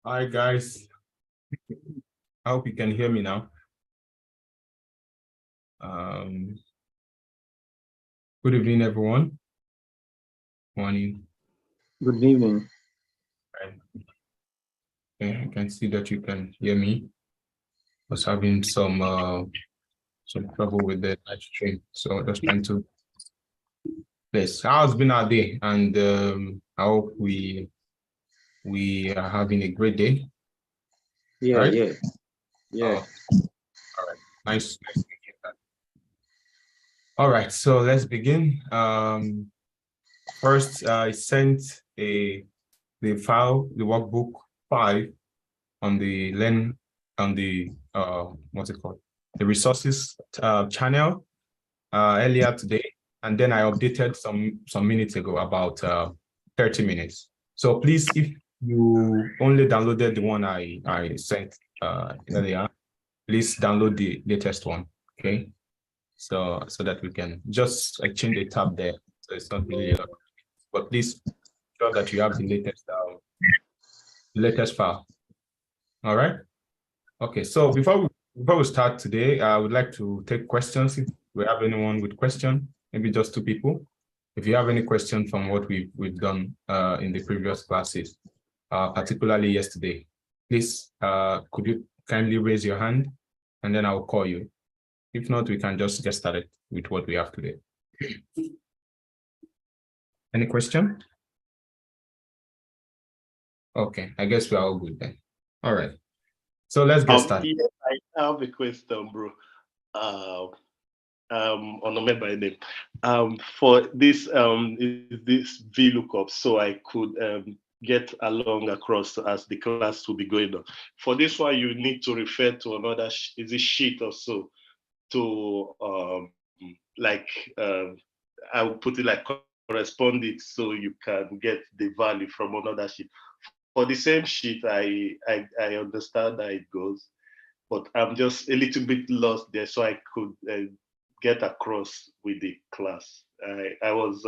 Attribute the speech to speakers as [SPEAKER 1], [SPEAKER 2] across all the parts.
[SPEAKER 1] Hi guys, I hope you can hear me now. Good evening, everyone. Morning.
[SPEAKER 2] Good evening.
[SPEAKER 1] I can see that you can hear me. I was having some trouble with the live stream, so just trying to. Yes, how's been our day? And I hope we are having a great day.
[SPEAKER 2] Yeah,
[SPEAKER 1] Right?
[SPEAKER 2] yeah, yeah.
[SPEAKER 1] All right. Nice to hear that. All right, so let's begin. First, I sent the file, the workbook 5 on the what's it called? The resources channel earlier today, and then I updated some minutes ago, about 30 minutes. So please, if you only downloaded the one I sent earlier, please download the latest one, okay? So that we can just change the tab there. So it's not really a lot, but please sure that you have the latest file. All right. Okay. So before we start today, I would like to take questions. If we have anyone with question, maybe just 2 people. If you have any question from what we've done in the previous classes, particularly yesterday, please could you kindly raise your hand, and then I'll call you. If not, we can just get started with what we have today. Any question? Okay, I guess we are all good then. All right. So let's get started.
[SPEAKER 3] Yes, I have a question, bro. Onome by name. For this this VLOOKUP, so I could get along across as the class will be going on. For this one, you need to refer to another sheet or so to like I'll put it like correspond it so you can get the value from another sheet. For the same sheet, I understand how it goes, but I'm just a little bit lost there, so I could get across with the class. I was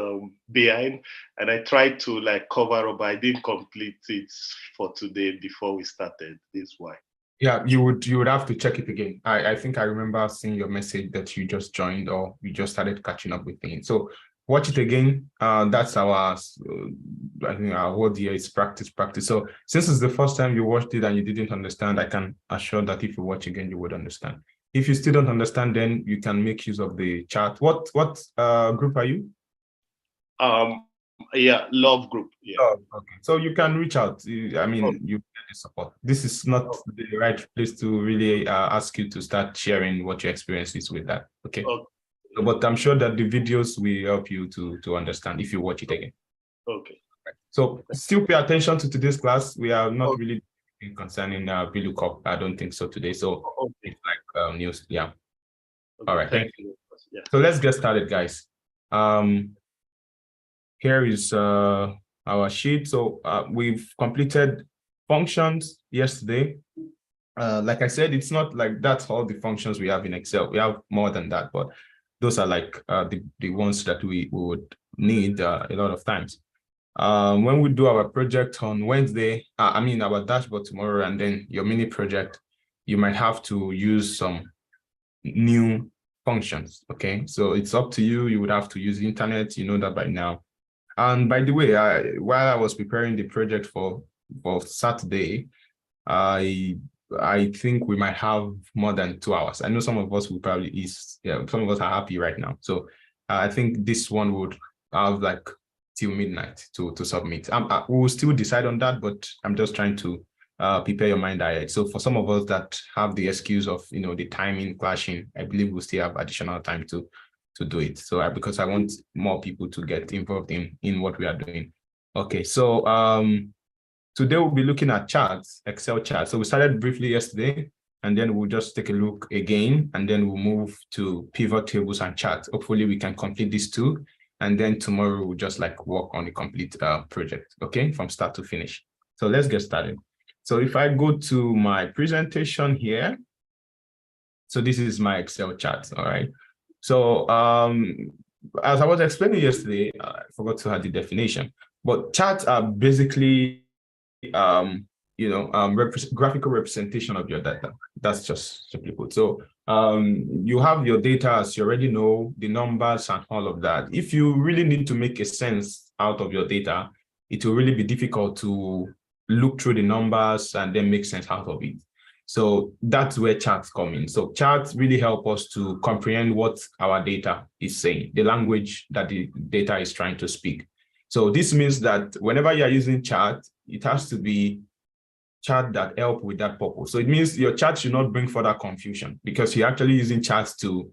[SPEAKER 3] behind, and I tried to like cover up, but I didn't complete it for today before we started. This is why.
[SPEAKER 1] Yeah, you would have to check it again. I think I remember seeing your message that you just joined or you just started catching up with things. So watch it again. That's our I think our word here is practice. So since it's the first time you watched it and you didn't understand, I can assure that if you watch again, you would understand. If you still don't understand, then you can make use of the chat. What group are you?
[SPEAKER 3] Yeah, love group. Yeah.
[SPEAKER 1] Oh, okay. So you can reach out. I mean, you get support. This is not the right place to really ask you to start sharing what your experience is with that. Okay. But I'm sure that the videos will help you to understand if you watch it again.
[SPEAKER 3] Okay.
[SPEAKER 1] So still pay attention to today's class. We are not really concerning VLOOKUP. I don't think so today. So it's like news. Yeah. All right. Thank you. Yeah. So let's get started, guys. Here is our sheet. So we've completed functions yesterday. Like I said, it's not like that's all the functions we have in Excel. We have more than that, but those are like the ones that we would need a lot of times. When we do our project on Wednesday, I mean our dashboard tomorrow, and then your mini project, you might have to use some new functions. Okay, so it's up to you. You would have to use the internet. You know that by now. And by the way, while I was preparing the project for Saturday, I think we might have more than 2 hours. I know some of us will probably some of us are happy right now. So I think this one would have like till midnight to submit. We will still decide on that, but I'm just trying to prepare your mind ahead. So for some of us that have the excuse of the timing clashing, I believe we'll still have additional time to do it. So because I want more people to get involved in what we are doing. Okay, so today we'll be looking at charts, Excel charts. So we started briefly yesterday, and then we'll just take a look again, and then we'll move to pivot tables and charts. Hopefully we can complete these 2, and then tomorrow we'll just like work on the complete project, okay, from start to finish. So let's get started. So if I go to my presentation here, so this is my Excel chart, all right? So as I was explaining yesterday, I forgot to add the definition, but charts are basically graphical representation of your data. That's just simply put. So you have your data, as you already know, the numbers and all of that. If you really need to make a sense out of your data, it will really be difficult to look through the numbers and then make sense out of it. So that's where charts come in. So charts really help us to comprehend what our data is saying, the language that the data is trying to speak. So this means that whenever you are using chart, it has to be chart that help with that purpose. So it means your chart should not bring further confusion, because you're actually using charts to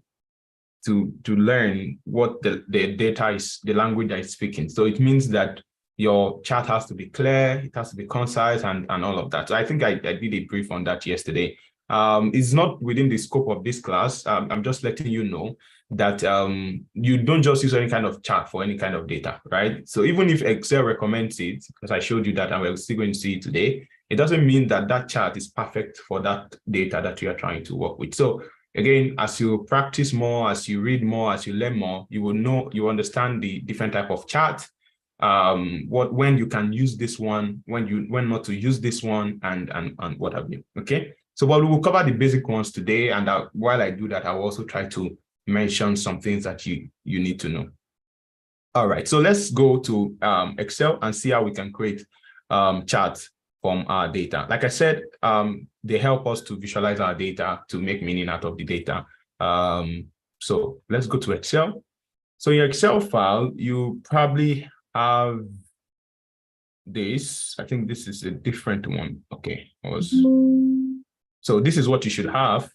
[SPEAKER 1] learn what the data is, the language that is speaking. So it means that your chart has to be clear, it has to be concise, and all of that. So I think I did a brief on that yesterday. It's not within the scope of this class. I'm just letting you know that you don't just use any kind of chart for any kind of data, right? So even if Excel recommends it, because I showed you that and we're still going to see it today, it doesn't mean that that chart is perfect for that data that you are trying to work with. So again, as you practice more, as you read more, as you learn more, you will know, you understand the different type of chart, when you can use this one, when not to use this one, and what have you. Okay. So, but we will cover the basic ones today, and while I do that, I will also try to mention some things that you need to know. All right. So let's go to Excel and see how we can create charts from our data. Like I said, they help us to visualize our data, to make meaning out of the data. So let's go to Excel. So your Excel file, you probably have this. I think this is a different one. Okay. So this is what you should have.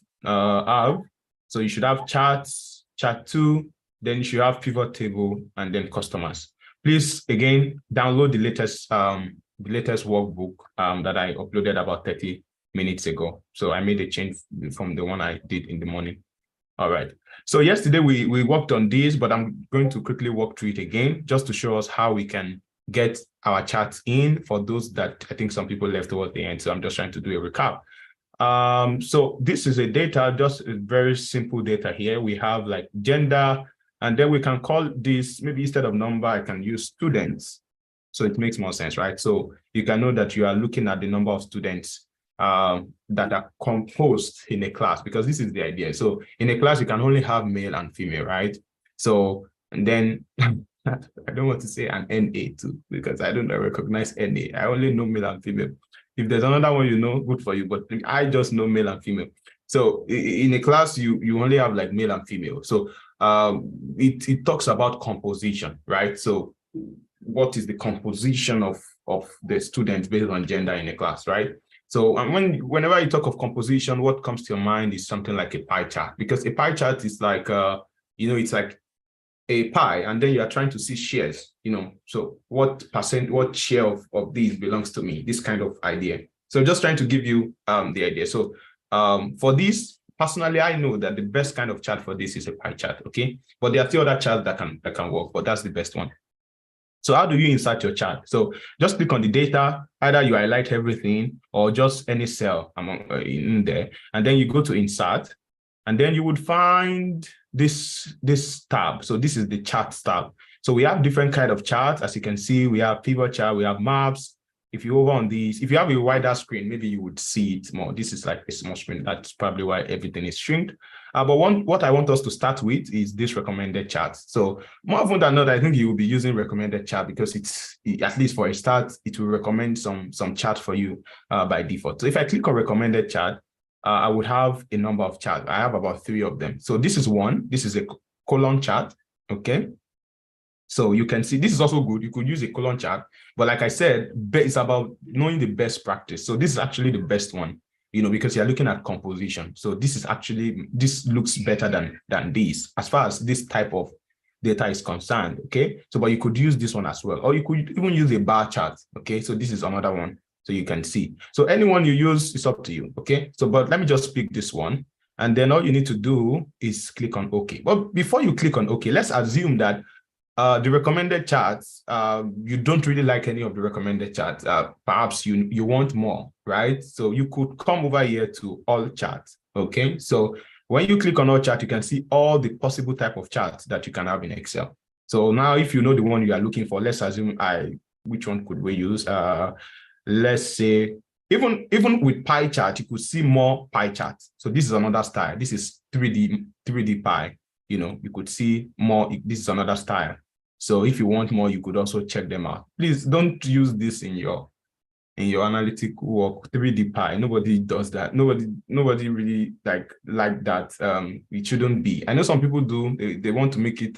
[SPEAKER 1] So you should have charts, chart 2, then you should have pivot table, and then customers. Please, again, download the latest workbook that I uploaded about 30 minutes ago. So I made a change from the one I did in the morning. All right. So yesterday we worked on this, but I'm going to quickly walk through it again, just to show us how we can get our charts in for those that I think some people left towards the end. So I'm just trying to do a recap. So this is a data, just a very simple data here. We have like gender, and then we can call this, maybe instead of number, I can use students. So it makes more sense, right? So you can know that you are looking at the number of students that are composed in a class, because this is the idea. So in a class, you can only have male and female, right? So, and then I don't want to say an NA too, because I don't recognize NA. I only know male and female. If there's another one, you know, good for you, but I just know male and female. So in a class, you only have like male and female. So it talks about composition, right? So what is the composition of the students based on gender in a class, right? So whenever you talk of composition, what comes to your mind is something like a pie chart, because a pie chart is like, it's like a pie, and then you are trying to see shares, so what share of these belongs to me, this kind of idea. So just trying to give you the idea. So for this, personally, I know that the best kind of chart for this is a pie chart, okay? But there are still other charts that can work, but that's the best one. So how do you insert your chart? So just click on the data, either you highlight everything or just any cell in there, and then you go to insert, and then you would find this tab. So this is the charts tab. So we have different kind of charts. As you can see, we have pivot chart, we have maps. If you over on these, if you have a wider screen, maybe you would see it more. This is like a small screen. That's probably why everything is shrinked. But what I want us to start with is this recommended chart. So more often than not, I think you will be using recommended chart, because it's, at least for a start, it will recommend some chart for you by default. So if I click on recommended chart, I would have a number of charts. I have about 3 of them. So this is one. This is a column chart. Okay. So you can see this is also good. You could use a column chart, but like I said, it's about knowing the best practice. So this is actually the best one, because you're looking at composition. So this looks better than this as far as this type of data is concerned. Okay. So, but you could use this one as well, or you could even use a bar chart. Okay. So this is another one. So you can see. So anyone you use is up to you. Okay. So, but let me just pick this one. And then all you need to do is click on OK. But before you click on OK, let's assume that the recommended charts, you don't really like any of the recommended charts. Perhaps you want more, right? So you could come over here to all charts. Okay. So when you click on all chart, you can see all the possible type of charts that you can have in Excel. So now if you know the one you are looking for, let's assume which one could we use? Let's say even with pie chart, you could see more pie charts. So this is another style. This is 3D pie. You could see more. This is another style. So if you want more, you could also check them out. Please don't use this in your analytical work. 3D pie. Nobody does that. Nobody really like that. It shouldn't be. I know some people do. They want to make it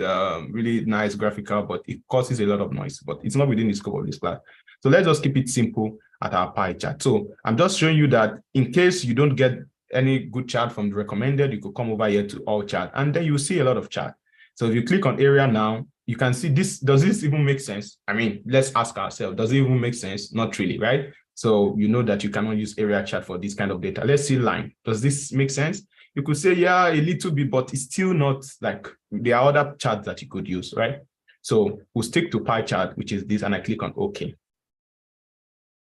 [SPEAKER 1] really nice graphical, but it causes a lot of noise. But it's not within the scope of this class. So let's just keep it simple at our pie chart. So I'm just showing you that in case you don't get any good chart from the recommended, you could come over here to all chart, and then you see a lot of chart. So if you click on area now, you can see this. Does this even make sense? I mean, let's ask ourselves, does it even make sense? Not really, right? So you know that you cannot use area chart for this kind of data. Let's see line. Does this make sense? You could say, yeah, a little bit, but it's still not like there are other charts that you could use, right? So we'll stick to pie chart, which is this, and I click on OK.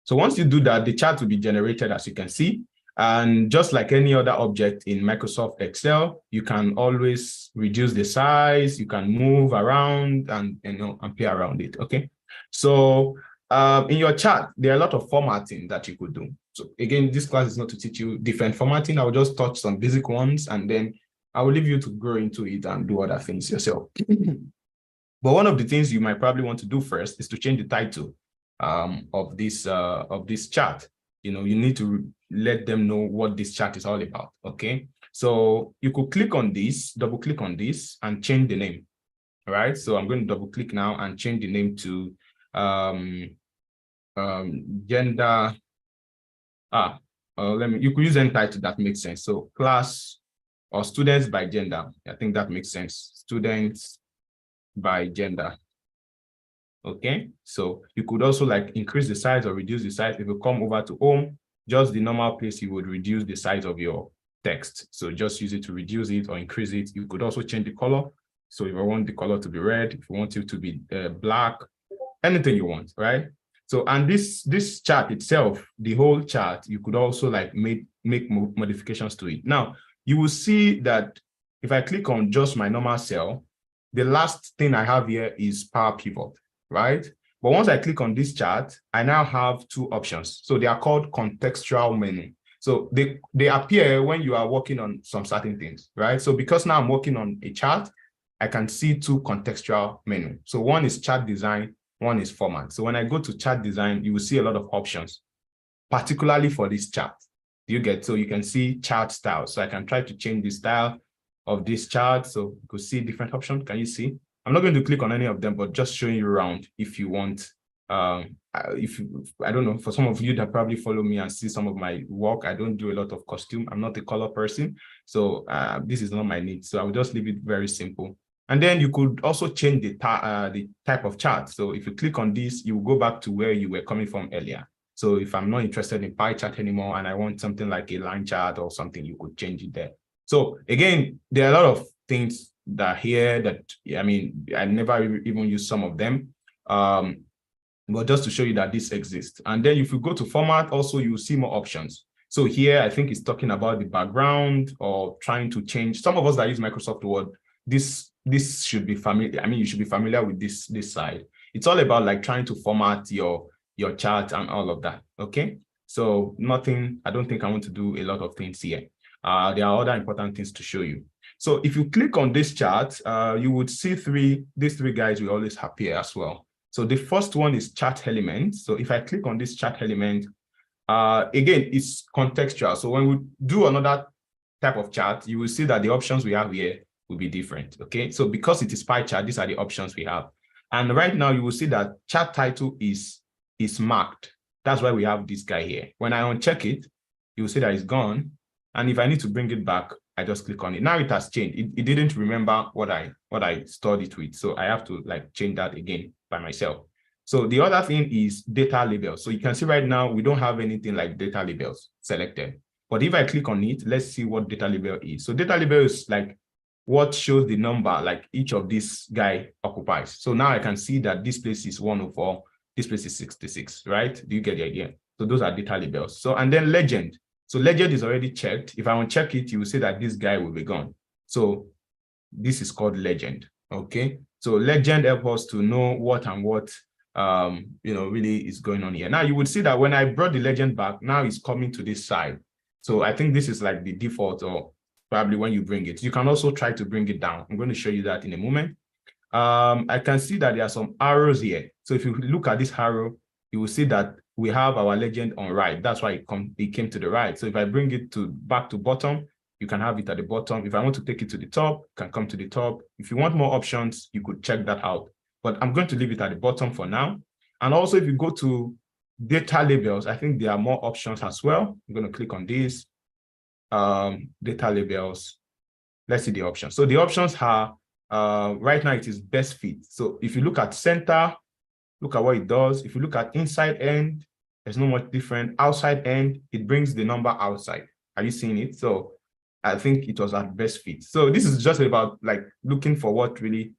[SPEAKER 1] So once you do that, the chart will be generated, as you can see. And just like any other object in Microsoft Excel, you can always reduce the size, you can move around and play around it. Okay. So in your chart, there are a lot of formatting that you could do. So again, this class is not to teach you different formatting. I will just touch some basic ones, and then I will leave you to grow into it and do other things yourself. But one of the things you might probably want to do first is to change the title of this chart. You need to let them know what this chart is all about. Okay, so you could click on this, double click on this, and change the name. All right, so I'm going to double click now and change the name to gender. You could use any title that makes sense. So class or students by gender. I think that makes sense. Students by gender. Okay, so you could also like increase the size or reduce the size. If you come over to home, just the normal place, you would reduce the size of your text. So just use it to reduce it or increase it. You could also change the color. So if I want the color to be red, if you want it to be black, anything you want, right? So, and this chart itself, the whole chart, you could also like make modifications to it. Now, you will see that if I click on just my normal cell, the last thing I have here is Power Pivot, right? But once I click on this chart, I now have two options. So they are called contextual menu. So they appear when you are working on some certain things, right? So because now I'm working on a chart, I can see two contextual menu. So one is chart design, one is format. So when I go to chart design, you will see a lot of options, particularly for this chart. So you can see chart style. So I can try to change the style of this chart. So you could see different options. Can you see? I'm not going to click on any of them, but just showing you around if you want. I don't know, for some of you that probably follow me and see some of my work, I don't do a lot of costume. I'm not a color person. So this is not my need. So I will just leave it very simple. And then you could also change the type of chart. So if you click on this, you will go back to where you were coming from earlier. So if I'm not interested in pie chart anymore and I want something like a line chart or something, you could change it there. So again, there are a lot of things that here that, I mean, I never even use some of them. But just to show you that this exists. And then if you go to format, also you will see more options. So here, I think it's talking about the background or trying to change. Some of us that use Microsoft Word, this should be familiar. I mean, you should be familiar with this side. It's all about like trying to format your chart and all of that. Okay. So nothing, I don't think I want to do a lot of things here. There are other important things to show you. So if you click on this chart, you would see these three guys will always appear as well. So the first one is chart element. So if I click on this chart element, again, it's contextual. So when we do another type of chart, you will see that the options we have here will be different. Okay, so because it is pie chart, these are the options we have. And right now you will see that chart title is marked. That's why we have this guy here. When I uncheck it, you will see that it's gone. And if I need to bring it back, I just click on it. Now it has changed. It didn't remember what I stored it with. So I have to like change that again by myself. So the other thing is data labels. So you can see right now, we don't have anything like data labels selected. But if I click on it, let's see what data label is. So data label is like what shows the number like each of this guy occupies. So now I can see that this place is 104, this place is 66, right? Do you get the idea? So those are data labels. So, and then legend. So legend is already checked. If I uncheck it, you will see that this guy will be gone. So this is called legend, okay? So legend helps us to know what and what really is going on here. Now you would see that when I brought the legend back, now it's coming to this side. So I think this is like the default, or probably when you bring it. You can also try to bring it down. I'm going to show you that in a moment. I can see that there are some arrows here. So if you look at this arrow, you will see that we have our legend on right. That's why it came to the right. So if I bring it back to bottom, you can have it at the bottom. If I want to take it to the top, it can come to the top. If you want more options, you could check that out. But I'm going to leave it at the bottom for now. And also, if you go to data labels, I think there are more options as well. I'm going to click on this. Data labels. Let's see the options. So the options are, right now it is best fit. So if you look at center, look at what it does. If you look at inside end, there's not much different. Outside end, it brings the number outside. Are you seeing it? So I think it was at best fit. So this is just about like looking for what really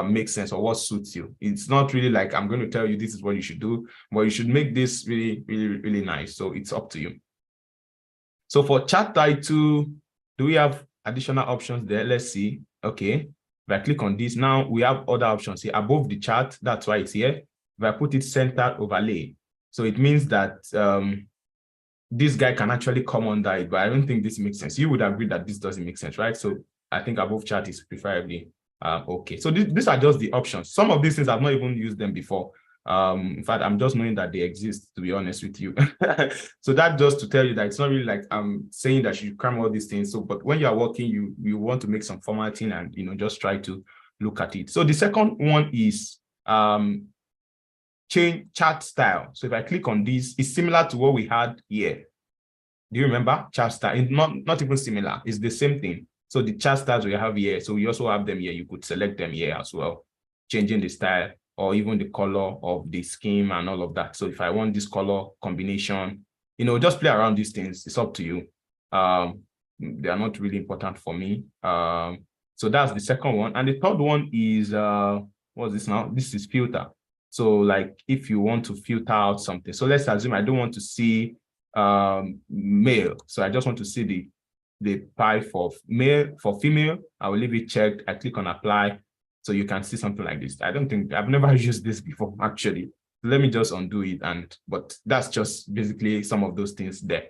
[SPEAKER 1] makes sense or what suits you. It's not really like I'm going to tell you this is what you should do, but you should make this really, really, really nice. So it's up to you. So for chart title, do we have additional options there? Let's see. Okay. If I click on this, now we have other options here above the chart. That's why it's here. If I put it center overlay, so it means that this guy can actually come under it, but I don't think this makes sense. You would agree that this doesn't make sense, right? So I think above chart is preferably okay. So these are just the options. Some of these things I've not even used them before. In fact, I'm just knowing that they exist, to be honest with you. So that just to tell you that it's not really like I'm saying that you cram all these things. So, but when you are working, you want to make some formatting and just try to look at it. So the second one is change chart style. So if I click on this, it's similar to what we had here. Do you remember chart style? It's not even similar. It's the same thing. So the chart styles we have here, so we also have them here. You could select them here as well, changing the style or even the color of the scheme and all of that. So if I want this color combination, just play around these things. It's up to you. They are not really important for me. So that's the second one. And the third one is, what's this now? This is filter. So like if you want to filter out something. So let's assume I don't want to see male. So I just want to see the pie for male. For female, I will leave it checked. I click on apply. So you can see something like this. I've never used this before, actually. Let me just undo it. But that's just basically some of those things there.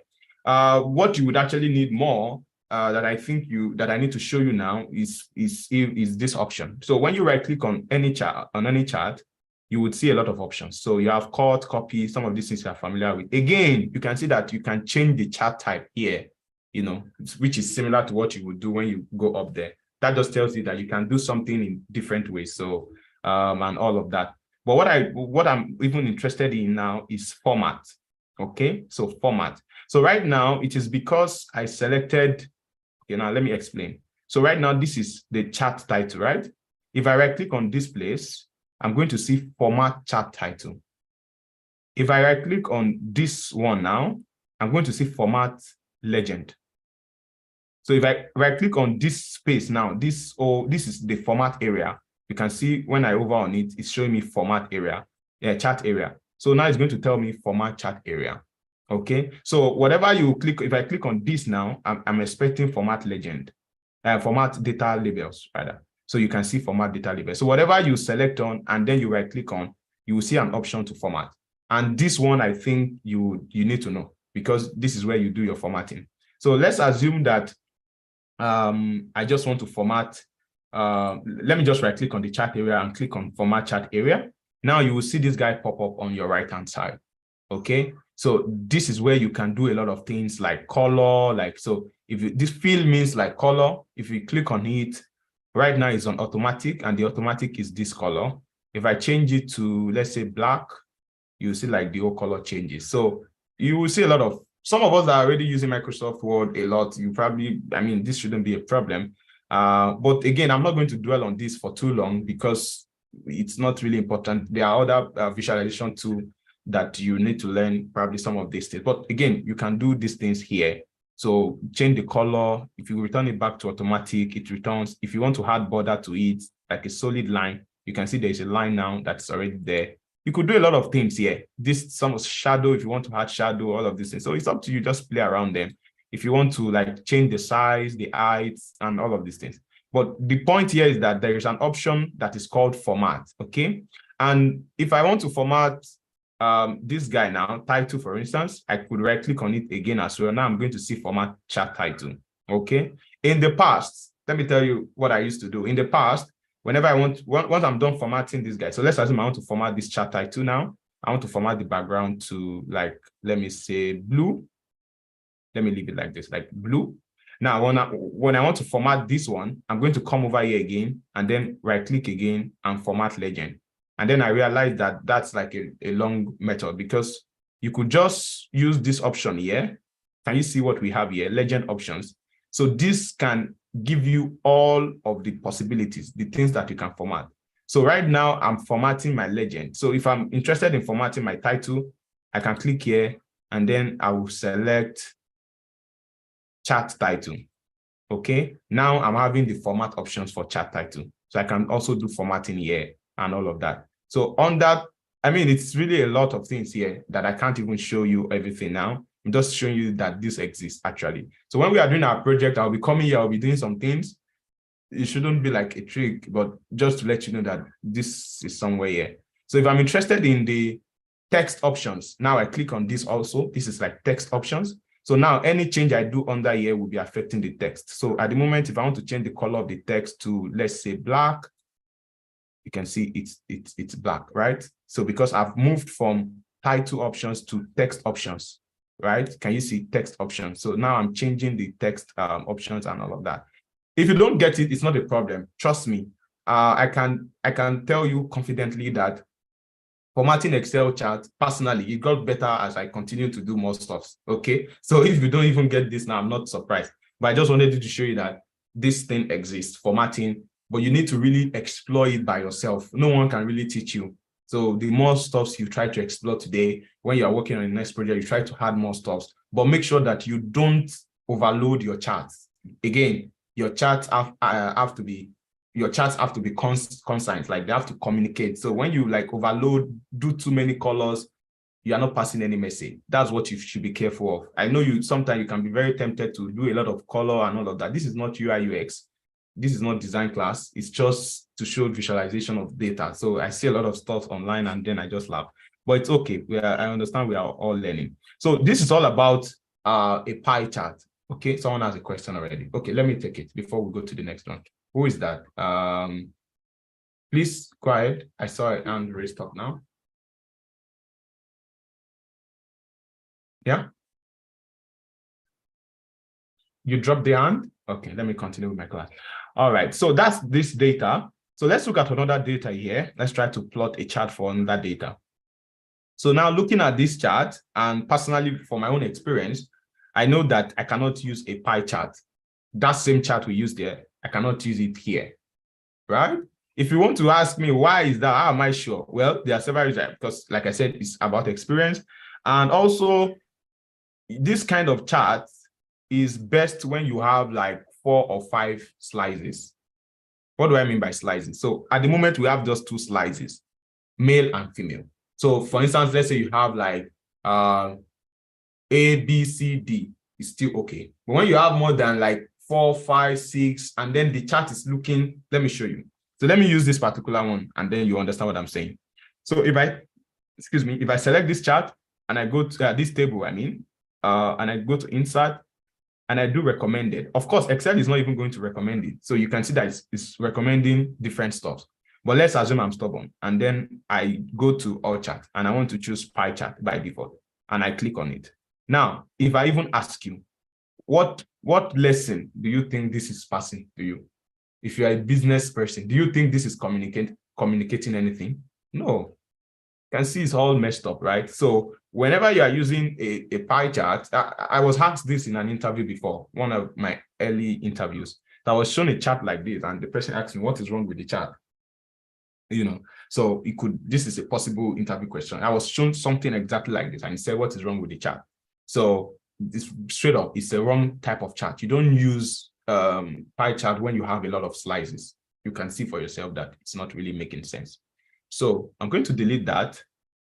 [SPEAKER 1] What you would actually need more that I need to show you now is this option. So when you right click on any chart, you would see a lot of options. So you have cut, copy, some of these things you are familiar with. Again, you can see that you can change the chart type here, which is similar to what you would do when you go up there. That just tells you that you can do something in different ways. So, and all of that. But what I'm even interested in now is format. Okay, so format. So right now it is because I selected, now let me explain. So right now this is the chart title, right? If I right click on this place, I'm going to see format chart title. If I right click on this one now, I'm going to see format legend. So if I right click on this space now, this is the format area. You can see when I hover on it, it's showing me format area, chart area. So now it's going to tell me format chart area. Okay, so whatever you click, if I click on this now, I'm expecting format legend, format data labels rather. So you can see format data labels. So whatever you select on and then you right click on, you will see an option to format. And this one, I think you need to know because this is where you do your formatting. So let's assume that I just want to format. Let me just right click on the chart area and click on format chart area. Now you will see this guy pop up on your right hand side. Okay, so this is where you can do a lot of things like color. So if this field means like color, if you click on it, right now it's on automatic and the automatic is this color. If I change it to, let's say, black, you see like the whole color changes. So you will see a lot of, some of us are already using Microsoft Word a lot. You probably, this shouldn't be a problem. But again, I'm not going to dwell on this for too long because it's not really important. There are other visualization tools that you need to learn, probably some of these things. But again, you can do these things here. So change the color. If you return it back to automatic, it returns. If you want to add border to it, like a solid line, you can see there's a line now that's already there. You could do a lot of things here. Some shadow, if you want to add shadow, all of these things. So it's up to you, just play around them. If you want to like change the size, the height, and all of these things. But the point here is that there is an option that is called format, okay? And if I want to format this guy now, title, for instance, I could right click on it again as well. Now I'm going to see format chart title. Okay. In the past, let me tell you what I used to do. In the past, whenever I once I'm done formatting this guy, so let's assume I want to format this chart title now. I want to format the background to, like, let me say blue. Let me leave it like this, like blue. Now, when I want to format this one, I'm going to come over here again and then right click again and format legend. And then I realized that that's like a long method, because you could just use this option here. Can you see what we have here? Legend options. So this can give you all of the possibilities, the things that you can format. So right now I'm formatting my legend. So if I'm interested in formatting my title, I can click here and then I will select chart title. Okay, now I'm having the format options for chart title. So I can also do formatting here and all of that. So on that, I mean, it's really a lot of things here that I can't even show you everything now. I'm just showing you that this exists actually. So when we are doing our project, I'll be coming here, I'll be doing some things. It shouldn't be like a trick, but just to let you know that this is somewhere here. So if I'm interested in the text options, now I click on this also. This is like text options. So now any change I do under here will be affecting the text. So at the moment, if I want to change the color of the text to, let's say, black, you can see it's black, right? So because I've moved from title options to text options, right? Can you see text options? So now I'm changing the text options and all of that. If you don't get it, it's not a problem. Trust me. I can tell you confidently that formatting Excel chart, personally, it got better as I continue to do more stuff. Okay. So if you don't even get this now, I'm not surprised. But I just wanted to show you that this thing exists, formatting, but you need to really explore it by yourself. No one can really teach you. So the more stuffs you try to explore today, when you are working on the next project, you try to add more stuffs, but make sure that you don't overload your charts. Again, your charts have to be concise, like they have to communicate. So when you like overload, do too many colors, you are not passing any message. That's what you should be careful of. I know sometimes you can be very tempted to do a lot of color and all of that. This is not UI UX. This is not design class. It's just to show visualization of data. So I see a lot of stuff online and then I just laugh. But it's okay. I understand we are all learning. So this is all about a pie chart. Okay, someone has a question already. Okay, let me take it before we go to the next one. Who is that? Please go ahead. I saw a hand raised up now. Yeah. You dropped the hand? Okay, let me continue with my class. All right, so that's this data. So let's look at another data here. Let's try to plot a chart for another data. So now looking at this chart, and personally for my own experience, I know that I cannot use a pie chart. That same chart we used there, I cannot use it here, right? If you want to ask me why is that, how am I sure? Well, there are several reasons, because like I said, it's about experience. And also this kind of chart is best when you have like 4 or 5 slices. What do I mean by slices? So at the moment we have just 2 slices, male and female. So for instance, let's say you have like A, B, C, D, is still okay. But when you have more than like 4, 5, 6, and then the chart is looking, let me show you. So let me use this particular one, and then you understand what I'm saying. So if I select this chart and I go to this table, and I go to insert and I do recommended. Of course, Excel is not even going to recommend it. So you can see that it's recommending different stuff. But let's assume I'm stubborn. And then I go to all chart and I want to choose pie chart by default. And I click on it. Now, if I even ask you, what lesson do you think this is passing to you? If you're a business person, do you think this is communicating anything? No. You can see it's all messed up, right? So whenever you are using a pie chart, I was asked this in an interview before, one of my early interviews. I was shown a chart like this, and the person asked me, what is wrong with the chart? So this is a possible interview question. I was shown something exactly like this, and he said, what is wrong with the chart? So this straight up, it's the wrong type of chart. You don't use pie chart when you have a lot of slices. You can see for yourself that it's not really making sense. So I'm going to delete that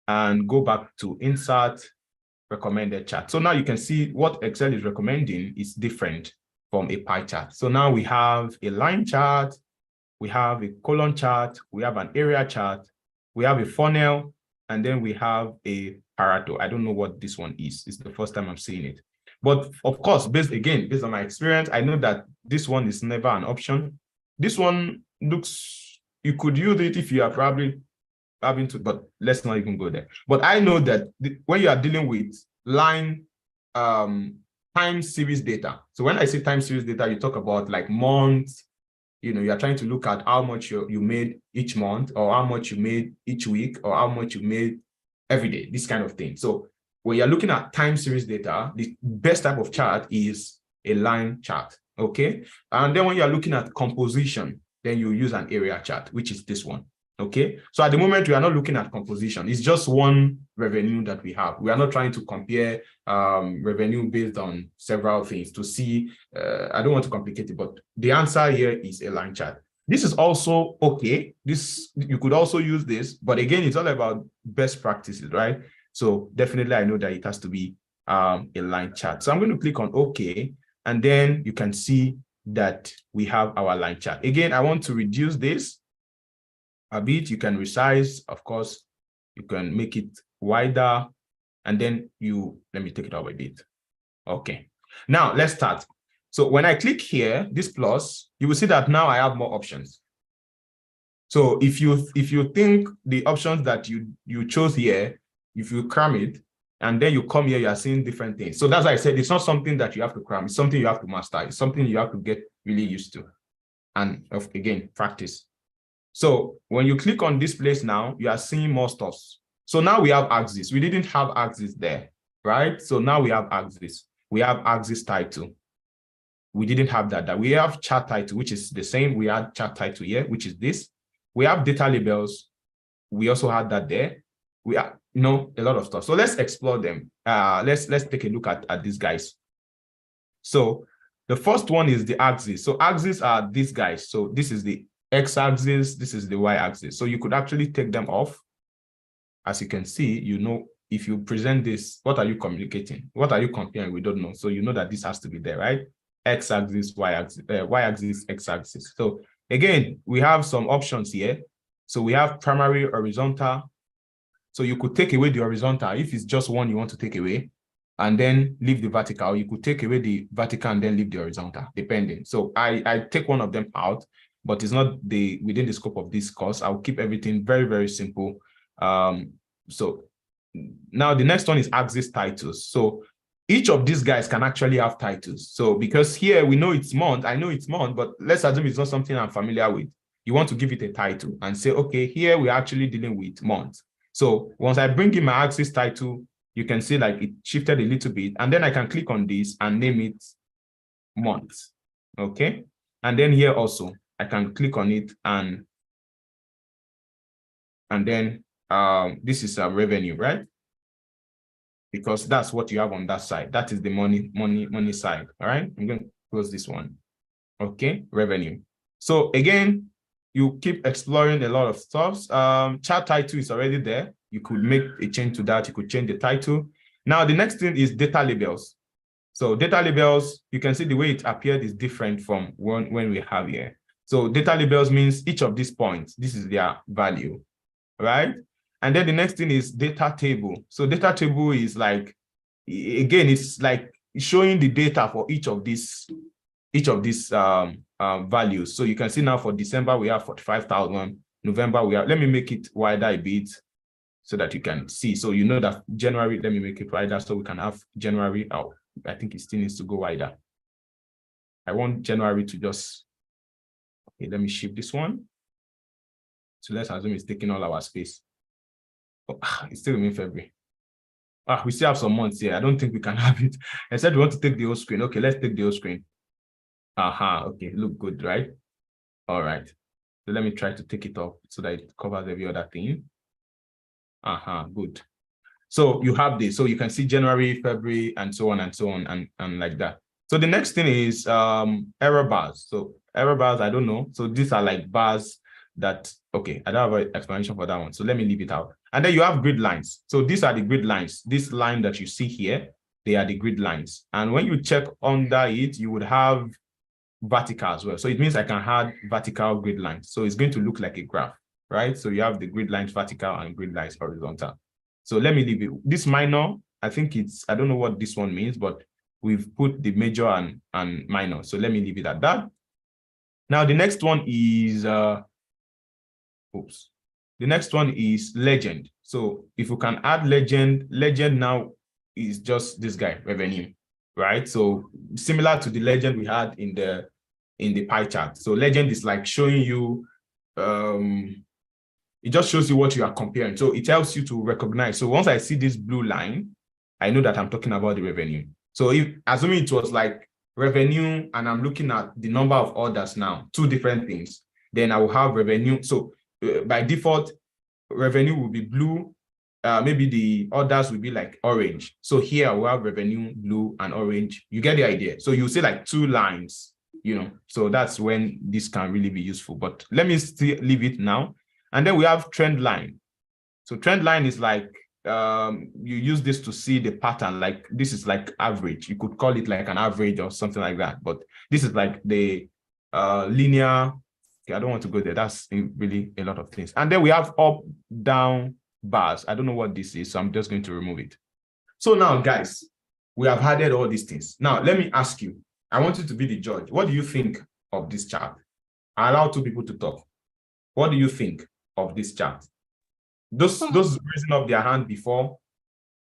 [SPEAKER 1] and go back to insert recommended chart. So now you can see what Excel is recommending is different from a pie chart. So now we have a line chart, we have a column chart, we have an area chart, we have a funnel, and then we have a Pareto. I don't know what this one is. It's the first time I'm seeing it. But of course, based on my experience, I know that this one is never an option. This one looks, you could use it if you are probably having to, but let's not even go there. But I know that when you are dealing with line time series data. So when I say time series data, you talk about like months, you are trying to look at how much you made each month, or how much you made each week, or how much you made every day, this kind of thing. So when you're looking at time series data, the best type of chart is a line chart, okay? And then when you're looking at composition, then you use an area chart, which is this one, okay? So at the moment, we are not looking at composition. It's just one revenue that we have. We are not trying to compare revenue based on several things to see. I don't want to complicate it, but the answer here is a line chart. This is also okay. You could also use this, but again, it's all about best practices, right? So definitely, I know that it has to be a line chart. So I'm going to click on OK, and then you can see that we have our line chart. Again, I want to reduce this a bit. You can resize, of course. You can make it wider, and then let me take it out a bit. Okay. Now let's start. So when I click here, this plus, you will see that now I have more options. So if you think the options that you chose here, if you cram it, and then you come here, you are seeing different things. So that's why I said it's not something that you have to cram. It's something you have to master. It's something you have to get really used to. And again, practice. So when you click on this place now, you are seeing more stuff. So now we have axis. We didn't have axis there, right? So now we have axis. We have axis title. We didn't have that. We have chart title, which is the same. We had chart title here, which is this. We have data labels. We also had that there. We have, a lot of stuff. So let's explore them. Let's take a look at these guys. So the first one is the axis. So axes are these guys. So this is the x-axis. This is the y-axis. So you could actually take them off. As you can see, if you present this, what are you communicating? What are you comparing? We don't know. So you know that this has to be there, right? X-axis, y-axis, x-axis. So again, we have some options here. So we have primary horizontal. So you could take away the horizontal if it's just one you want to take away, and then leave the vertical. You could take away the vertical and then leave the horizontal, depending. So I take one of them out, but it's not within the scope of this course. I'll keep everything very, very simple. So now the next one is axis titles. So each of these guys can actually have titles. So because here we know it's month, I know it's month, but let's assume it's not something I'm familiar with. You want to give it a title and say, okay, here we're actually dealing with month. So once I bring in my axis title, you can see like it shifted a little bit, and then I can click on this and name it month. Okay. And then here also, I can click on it and then this is a revenue, right? Because that's what you have on that side. That is the money side. All right. I'm going to close this one. Okay. Revenue. So again, you keep exploring a lot of stuff. Chart title is already there. You could make a change to that. You could change the title. Now, the next thing is data labels. So data labels, you can see the way it appeared is different from when we have here. So data labels means each of these points, this is their value, right? And then the next thing is data table. So data table is like, again, it's like showing the data for each of these values. So you can see now for December, we have 45,000. November, we have, let me make it wider a bit so that you can see. So you know that January, let me make it wider so we can have January. Oh, I think it still needs to go wider. I want January to just, okay, let me shift this one. So let's assume it's taking all our space. Oh, it's still in February. We still have some months here. I don't think we can have it. I said we want to take the whole screen. Okay, let's take the whole screen. Okay, look good, right? All right. So let me try to take it off so that it covers every other thing. Good. So you have this. So you can see January, February, and so on and like that. So the next thing is error bars. So error bars, I don't know. So these are like bars that, okay, I don't have an explanation for that one. So let me leave it out. And then you have grid lines. So these are the grid lines. This line that you see here, they are the grid lines. And when you check under it, you would have vertical as well. So it means I can add vertical grid lines. So it's going to look like a graph, right? So you have the grid lines vertical and grid lines horizontal. So let me leave it. This minor, I think I don't know what this one means, but we've put the major and minor. So let me leave it at that. Now the next one is, the next one is legend. So if we can add legend now is just this guy, revenue, right? So similar to the legend we had in the pie chart. So legend is like showing you, it just shows you what you are comparing. So it helps you to recognize. So once I see this blue line, I know that I'm talking about the revenue. So if assuming it was like revenue and I'm looking at the number of orders now, two different things, then I will have revenue. So by default, revenue will be blue. Maybe the orders will be like orange. So here I will have revenue, blue and orange. You get the idea. So you say like two lines, so that's when this can really be useful. But let me still leave it now. And then we have trend line. So trend line is like, you use this to see the pattern. Like this is like average. You could call it like an average or something like that. But this is like the linear. Okay, I don't want to go there. That's really a lot of things. And then we have up, down bars. I don't know what this is, so I'm just going to remove it. So now, guys, we have added all these things. Now, let me ask you. I want you to be the judge. What do you think of this chart? I allow two people to talk. What do you think of this chart? Those raising up their hand before,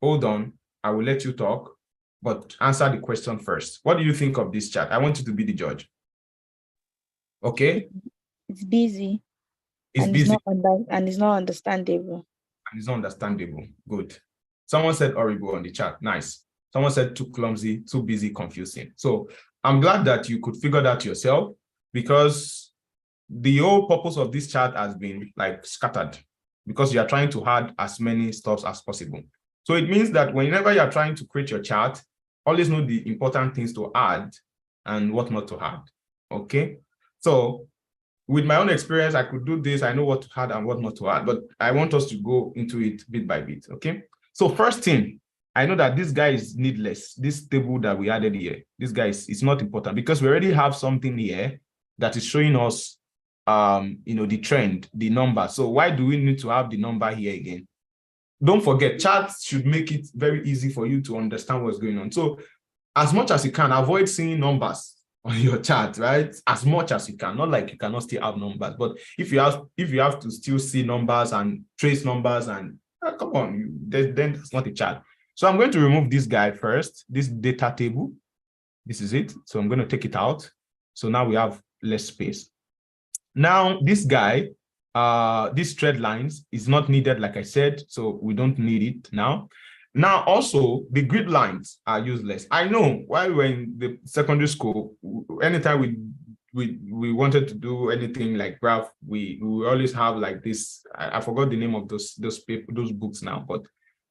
[SPEAKER 1] hold on, I will let you talk, but answer the question first. What do you think of this chart? I want you to be the judge. Okay?
[SPEAKER 4] It's busy.
[SPEAKER 1] It's busy.
[SPEAKER 4] And it's not understandable.
[SPEAKER 1] And it's not understandable. Good. Someone said horrible on the chat. Nice. Someone said too clumsy, too busy, confusing. So I'm glad that you could figure that yourself, because the whole purpose of this chart has been like scattered, because you are trying to add as many stuff as possible. So it means that whenever you are trying to create your chart, always know the important things to add and what not to add. Okay? So with my own experience, I could do this. I know what to add and what not to add, but I want us to go into it bit by bit. Okay? So first thing, I know that this guy is needless. This table that we added here, this guy is not important, because we already have something here that is showing us the trend, the number. So why do we need to have the number here again? Don't forget, charts should make it very easy for you to understand what's going on. So as much as you can, avoid seeing numbers on your chart, right? As much as you can. Not like you cannot still have numbers, but if you have to still see numbers and trace numbers and come on, then that's not a chart. So I'm going to remove this guy first, this data table. This is it. So I'm going to take it out. So now we have less space. Now, this guy, these trend lines is not needed, like I said, so we don't need it now. Now, also, the grid lines are useless. I know while we were in the secondary school, anytime we wanted to do anything like graph, we always have like this. I forgot the name of those books now, but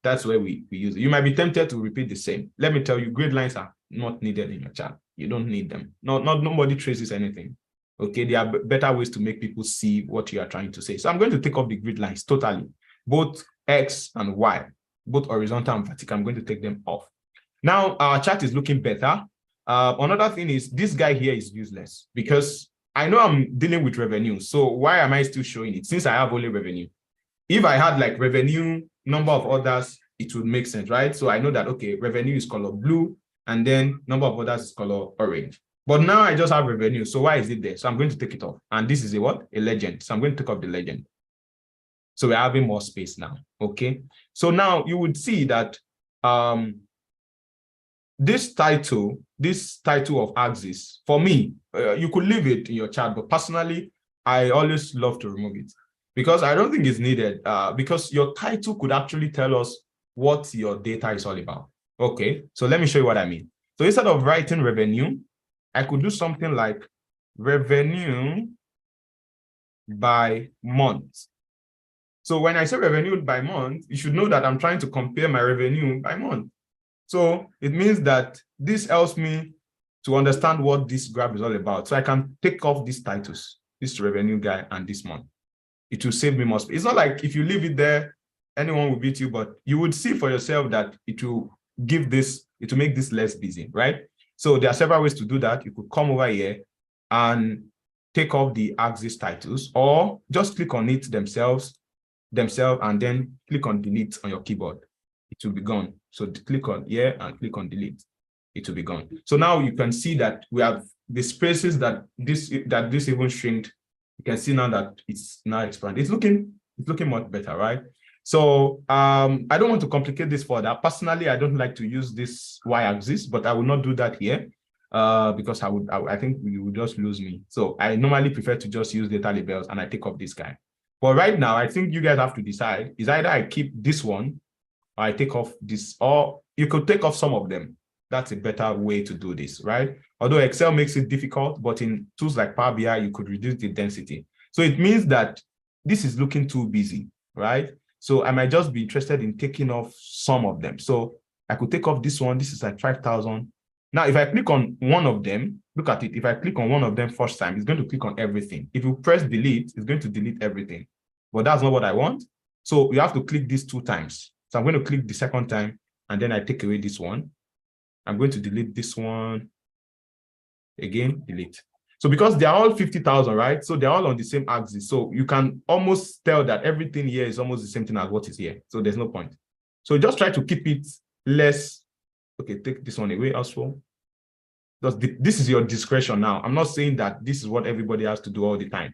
[SPEAKER 1] that's where we use it. You might be tempted to repeat the same. Let me tell you, grid lines are not needed in your chart. You don't need them. Nobody traces anything. Okay, there are better ways to make people see what you are trying to say. So I'm going to take off the grid lines totally, both X and Y, both horizontal and vertical. I'm going to take them off. Now our chart is looking better. Another thing is this guy here is useless, because I know I'm dealing with revenue. So why am I still showing it since I have only revenue? If I had like revenue, number of orders, it would make sense, right? So I know that, okay, revenue is color blue, and then number of orders is color orange. But now I just have revenue. So why is it there? So I'm going to take it off. And this is a what? A legend. So I'm going to take off the legend. So we're having more space now. Okay. So now you would see that this title of axis, for me, you could leave it in your chart, but personally, I always love to remove it, because I don't think it's needed, because your title could actually tell us what your data is all about. Okay. So let me show you what I mean. So instead of writing revenue, I could do something like revenue by month. So when I say revenue by month, you should know that I'm trying to compare my revenue by month. So it means that this helps me to understand what this graph is all about. So I can take off these titles, this revenue guy and this month. It will save me more space. It's not like if you leave it there, anyone will beat you, but you would see for yourself that it will make this less busy, right? So there are several ways to do that. You could come over here and take off the axis titles, or just click on it themselves, and then click on delete on your keyboard. It will be gone. So click on here and click on delete. It will be gone. So now you can see that we have the spaces that this even shrinked. You can see now that it's now expanded. It's looking much better, right? So I don't want to complicate this further. Personally, I don't like to use this y-axis, but I will not do that here because I think you would just lose me. So I normally prefer to just use data labels, and I take off this guy. But right now, I think you guys have to decide. Is either I keep this one, or I take off this, or you could take off some of them. That's a better way to do this, right? Although Excel makes it difficult, but in tools like Power BI, you could reduce the density. So it means that this is looking too busy, right? So I might just be interested in taking off some of them. So I could take off this one. This is like 5,000. Now, if I click on one of them, look at it. If I click on one of them first time, it's going to click on everything. If you press delete, it's going to delete everything. But that's not what I want. So you have to click this 2 times. So I'm going to click the second time, and then I take away this one. I'm going to delete this one. Again, delete. So because they're all 50,000, right? So they're all on the same axis. So you can almost tell that everything here is almost the same thing as what is here. So there's no point. So just try to keep it less. Okay, take this one away also. This is your discretion now. I'm not saying that this is what everybody has to do all the time,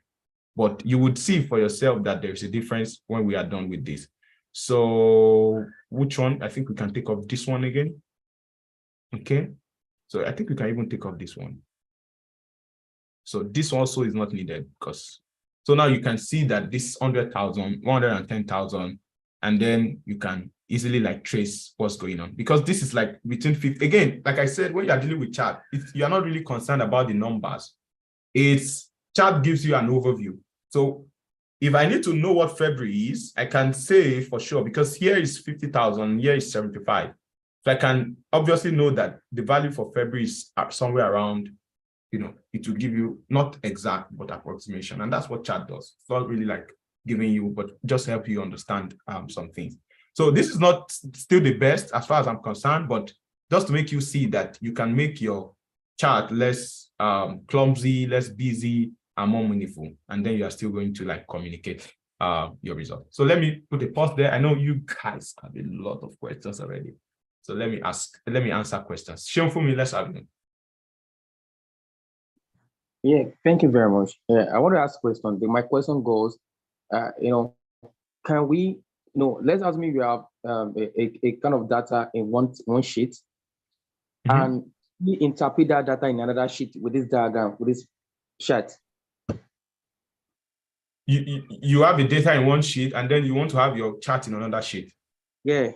[SPEAKER 1] but you would see for yourself that there's a difference when we are done with this. So which one? I think we can take off this one again. Okay. So I think we can even take off this one. So this also is not needed because, so now you can see that this 100,000, 110,000, and then you can easily like trace what's going on, because this is like between 50. Again, like I said, when you're dealing with chart, you're not really concerned about the numbers. Chart gives you an overview. So if I need to know what February is, I can say for sure, because here is 50,000, here is 75. So I can obviously know that the value for February is somewhere around, it will give you not exact, but approximation. And that's what chart does. It's not really like giving you, but just help you understand some things. So this is not still the best as far as I'm concerned, but just to make you see that you can make your chart less clumsy, less busy, and more meaningful. And then you are still going to like communicate your result. So let me put a pause there. I know you guys have a lot of questions already. So let me answer questions. Shemfumi, let's have you.
[SPEAKER 2] Yeah, thank you very much. I want to ask a question. My question goes, can we, let's assume we have a kind of data in one sheet, and we interpret that data in another sheet with this diagram, with this chart.
[SPEAKER 1] You have the data in one sheet, and then you want to have your chart in another sheet.
[SPEAKER 2] Yeah.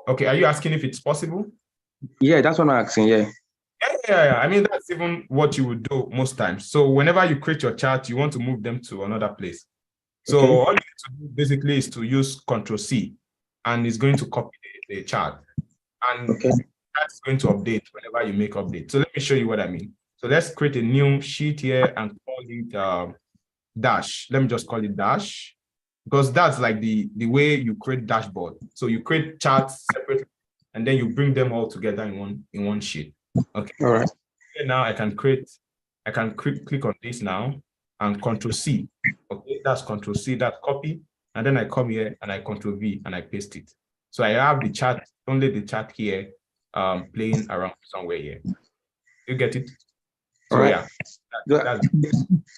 [SPEAKER 1] Okay, are you asking if it's possible?
[SPEAKER 2] Yeah, that's what I'm asking, yeah.
[SPEAKER 1] Yeah. I mean, that's even what you would do most times. So whenever you create your chart, you want to move them to another place. So all you need to do basically is to use Control-C, and it's going to copy the chart. And that's going to update whenever you make updates. So let me show you what I mean. So let's create a new sheet here and call it dash. Let me just call it dash, because that's like the way you create dashboard. So you create charts separately, and then you bring them all together in one sheet. Okay.
[SPEAKER 2] All right.
[SPEAKER 1] Now I can click on this now and Control-C. Okay, that's Control-C, that's copy. And then I come here and I Control-V and I paste it. So I have the chart, only the chart here playing around somewhere here. You get it? So
[SPEAKER 2] right.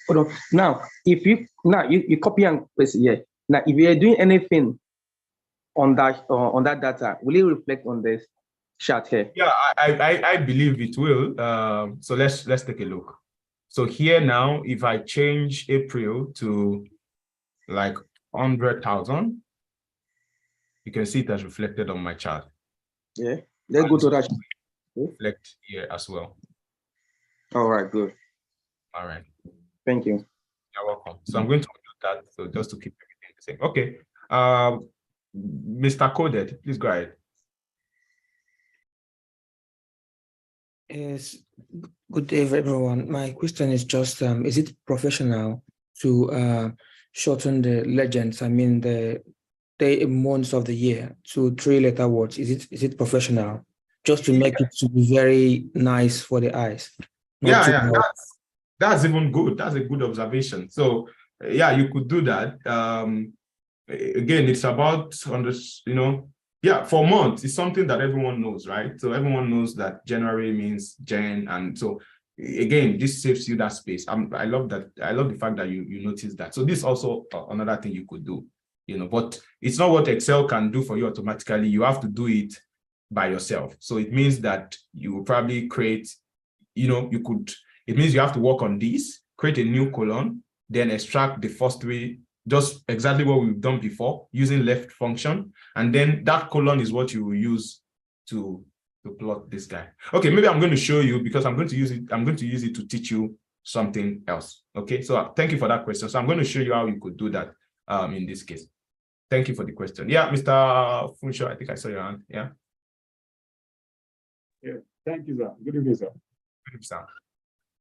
[SPEAKER 2] Hold on. Now, if you copy and paste it here. Now, if you are doing anything on that data, will it reflect on this chart here?
[SPEAKER 1] Yeah, I believe it will. So let's take a look. So here now, if I change April to like 100,000, you can see it as reflected on my chart.
[SPEAKER 2] Yeah, let's go to that.
[SPEAKER 1] Reflect here as well.
[SPEAKER 2] All right, good.
[SPEAKER 1] All right.
[SPEAKER 2] Thank you.
[SPEAKER 1] You're welcome. So I'm going to do that. So just to keep everything the same. Okay. Mr. Coded, please go ahead.
[SPEAKER 5] Yes. Good day, everyone. My question is just: is it professional to shorten the legends? I mean, the months of the year to 3-letter words. Is it professional? Just to make it to be very nice for the eyes.
[SPEAKER 1] Yeah. That's even good. That's a good observation. So yeah, you could do that. Again, it's about yeah, for months, it's something that everyone knows, right? So everyone knows that January means Jan, and so again, this saves you that space. I love that. I love the fact that you notice that. So this is also another thing you could do, but it's not what Excel can do for you automatically. You have to do it by yourself. So it means that you will probably create, it means you have to work on this, create a new column, then extract the first three, just exactly what we've done before using left function. And then that column is what you will use to plot this guy. Okay, maybe I'm going to show you because I'm going to use it to teach you something else. Okay, so thank you for that question. So I'm going to show you how you could do that in this case. Thank you for the question. Yeah, Mr. Funsho, I think I saw your hand. Yeah.
[SPEAKER 6] Yeah, thank you, sir. Good evening, sir.
[SPEAKER 1] Good evening, sir.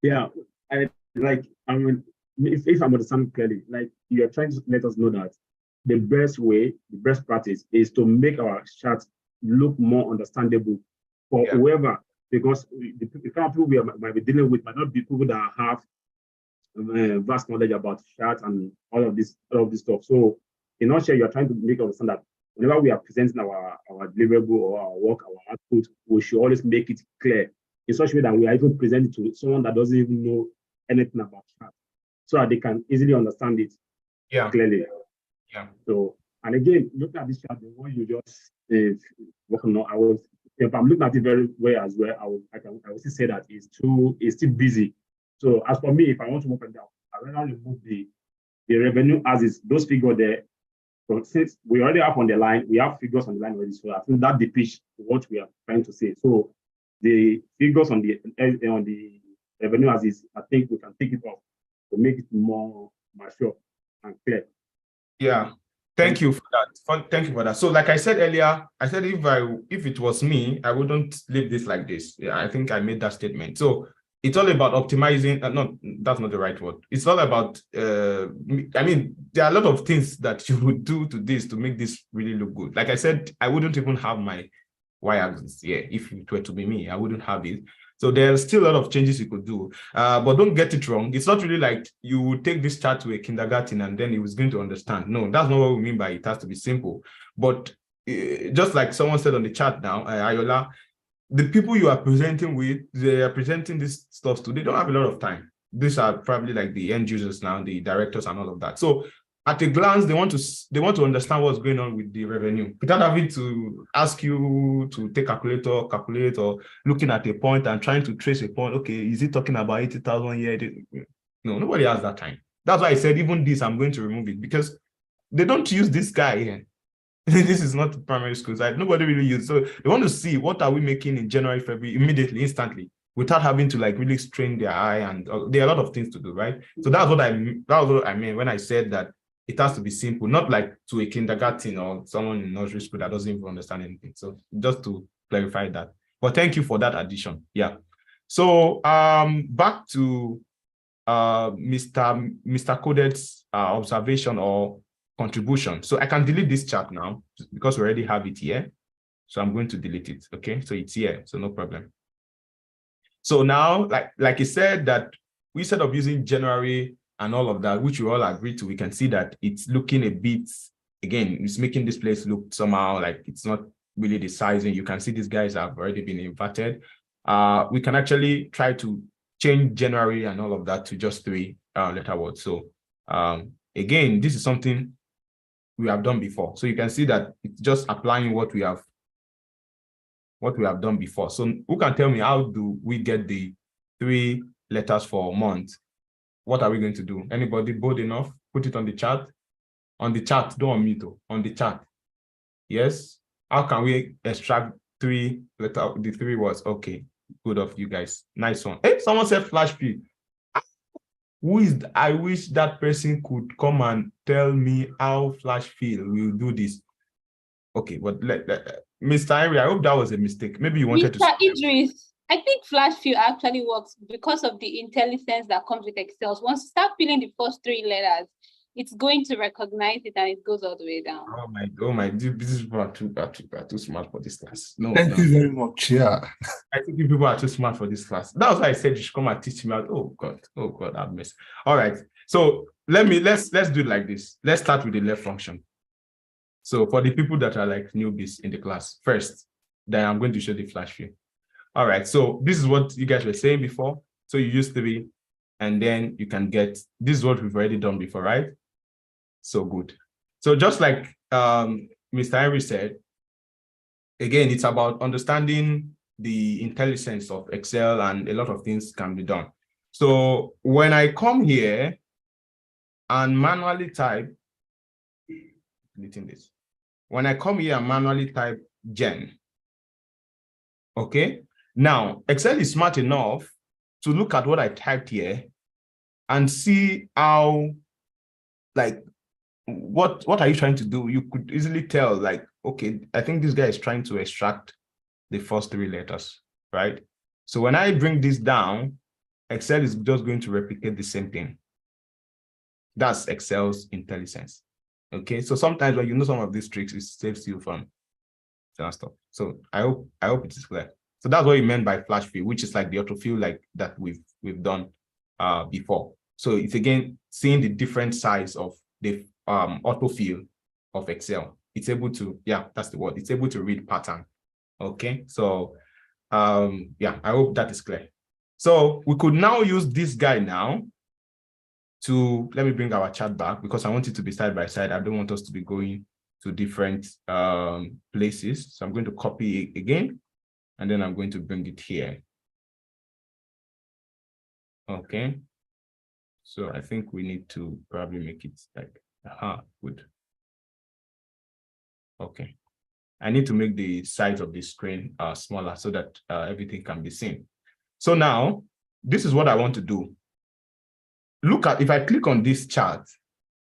[SPEAKER 6] Yeah, if I'm understanding clearly, like you are trying to let us know that the best practice is to make our charts look more understandable for whoever, because the kind of people we might be dealing with might not be people that have vast knowledge about charts and all of this stuff. So in a nutshell, you're trying to make us understand that whenever we are presenting our deliverable or our work, our output, we should always make it clear in such a way that we are even presenting to someone that doesn't even know anything about charts, so that they can easily understand it clearly.
[SPEAKER 1] Yeah.
[SPEAKER 6] So, and again, looking at this chart, the one you just working on, if I'm looking at it very well as well, I will still say that it's still busy. So as for me, if I want to work on that, I rather remove the revenue as is, those figures there. So since we already have on the line, we have figures on the line already. So I think that depicts what we are trying to say. So the figures on the revenue as is, I think we can take it off to make it more mature and clear.
[SPEAKER 1] Yeah. Thank you for that. Thank you for that. So like I said earlier, I said if it was me, I wouldn't leave this like this. Yeah, I think I made that statement. So it's all about optimizing. No, that's not the right word. It's all about, I mean, there are a lot of things that you would do to this to make this really look good. Like I said, I wouldn't even have my y-axis here. If it were to be me, I wouldn't have it. So there's still a lot of changes you could do. But don't get it wrong. It's not really like you would take this chart to a kindergarten and then he was going to understand. No, that's not what we mean by it has to be simple. But just like someone said on the chat now, Ayola, the people you are presenting with, they are presenting this stuff to, they don't have a lot of time. These are probably like the end users now, the directors and all of that. So at a glance, they want to understand what's going on with the revenue without having to ask you to take calculate or looking at a point and trying to trace a point. Okay, is it talking about 80,000 here? No, nobody has that time. That's why I said even this, I'm going to remove it because they don't use this guy here. This is not primary school side. Nobody really uses. So they want to see what are we making in January, February, immediately, instantly, without having to like really strain their eye. And there are a lot of things to do, right? So that was what I mean when I said that it has to be simple, not like to a kindergarten or someone in nursery school that doesn't even understand anything. So just to clarify that. But thank you for that addition. Yeah. So back to Mr. Coded's observation or contribution. So I can delete this chart now because we already have it here. So I'm going to delete it. Okay, so it's here, so no problem. So now, like he said, that instead of using January and all of that, which we all agree to, we can see that it's looking a bit, again, it's making this place look somehow like it's not really the sizing. You can see these guys have already been inverted. We can actually try to change January and all of that to just 3 letter words. So again, this is something we have done before. So you can see that it's just applying what we have done before. So who can tell me how do we get the 3 letters for a month? What are we going to do? Anybody bold enough? Put it on the chat. On the chat, don't unmute it. On the chat. Yes. How can we extract 3 letters? The 3 words. Okay. Good of you guys. Nice one. Hey, someone said flash P. I wish that person could come and tell me how flash fill will do this. Okay, but Mr. Henry, I hope that was a mistake. Maybe you wanted
[SPEAKER 7] Mr. Idris, I think flash fill actually works because of the intelligence that comes with Excel. Once you start filling the first 3 letters, it's going to recognize it and it goes all the way down.
[SPEAKER 1] Oh my, these people are too smart for this class. No,
[SPEAKER 8] Thank you very much. Yeah.
[SPEAKER 1] I think you people are too smart for this class. That was why I said you should come and teach me out. Oh God, I've missed. All right. So let's do it like this. Let's start with the left function. So for the people that are like newbies in the class, first, then I'm going to show the flash view. All right. So this is what you guys were saying before. So you use 3, and then you can get, this is what we've already done before, right? So good. So just like Mr. Henry said, again, it's about understanding the intelligence of Excel, and a lot of things can be done. So when I come here and manually type, deleting this. When I come here and manually type gen, okay? Now, Excel is smart enough to look at what I typed here and see how, like, what are you trying to do? You could easily tell, like, okay, I think this guy is trying to extract the first 3 letters, right? So when I bring this down, Excel is just going to replicate the same thing. That's Excel's intelligence. Okay, so sometimes when you know some of these tricks, it saves you from stuff. So I hope it is clear. So that's what you meant by flash fill, which is like the autofill like that we've done before. So it's again seeing the different size of the autofill of Excel. It's able to, yeah, that's the word. It's able to read pattern. Okay, so yeah, I hope that is clear. So we could now use this guy now to, let me bring our chat back because I want it to be side by side. I don't want us to be going to different places. So I'm going to copy it again, and then I'm going to bring it here. Okay. So I think we need to probably make it like, good. Okay. I need to make the size of the screen smaller so that everything can be seen. So now, this is what I want to do. Look at, if I click on this chart,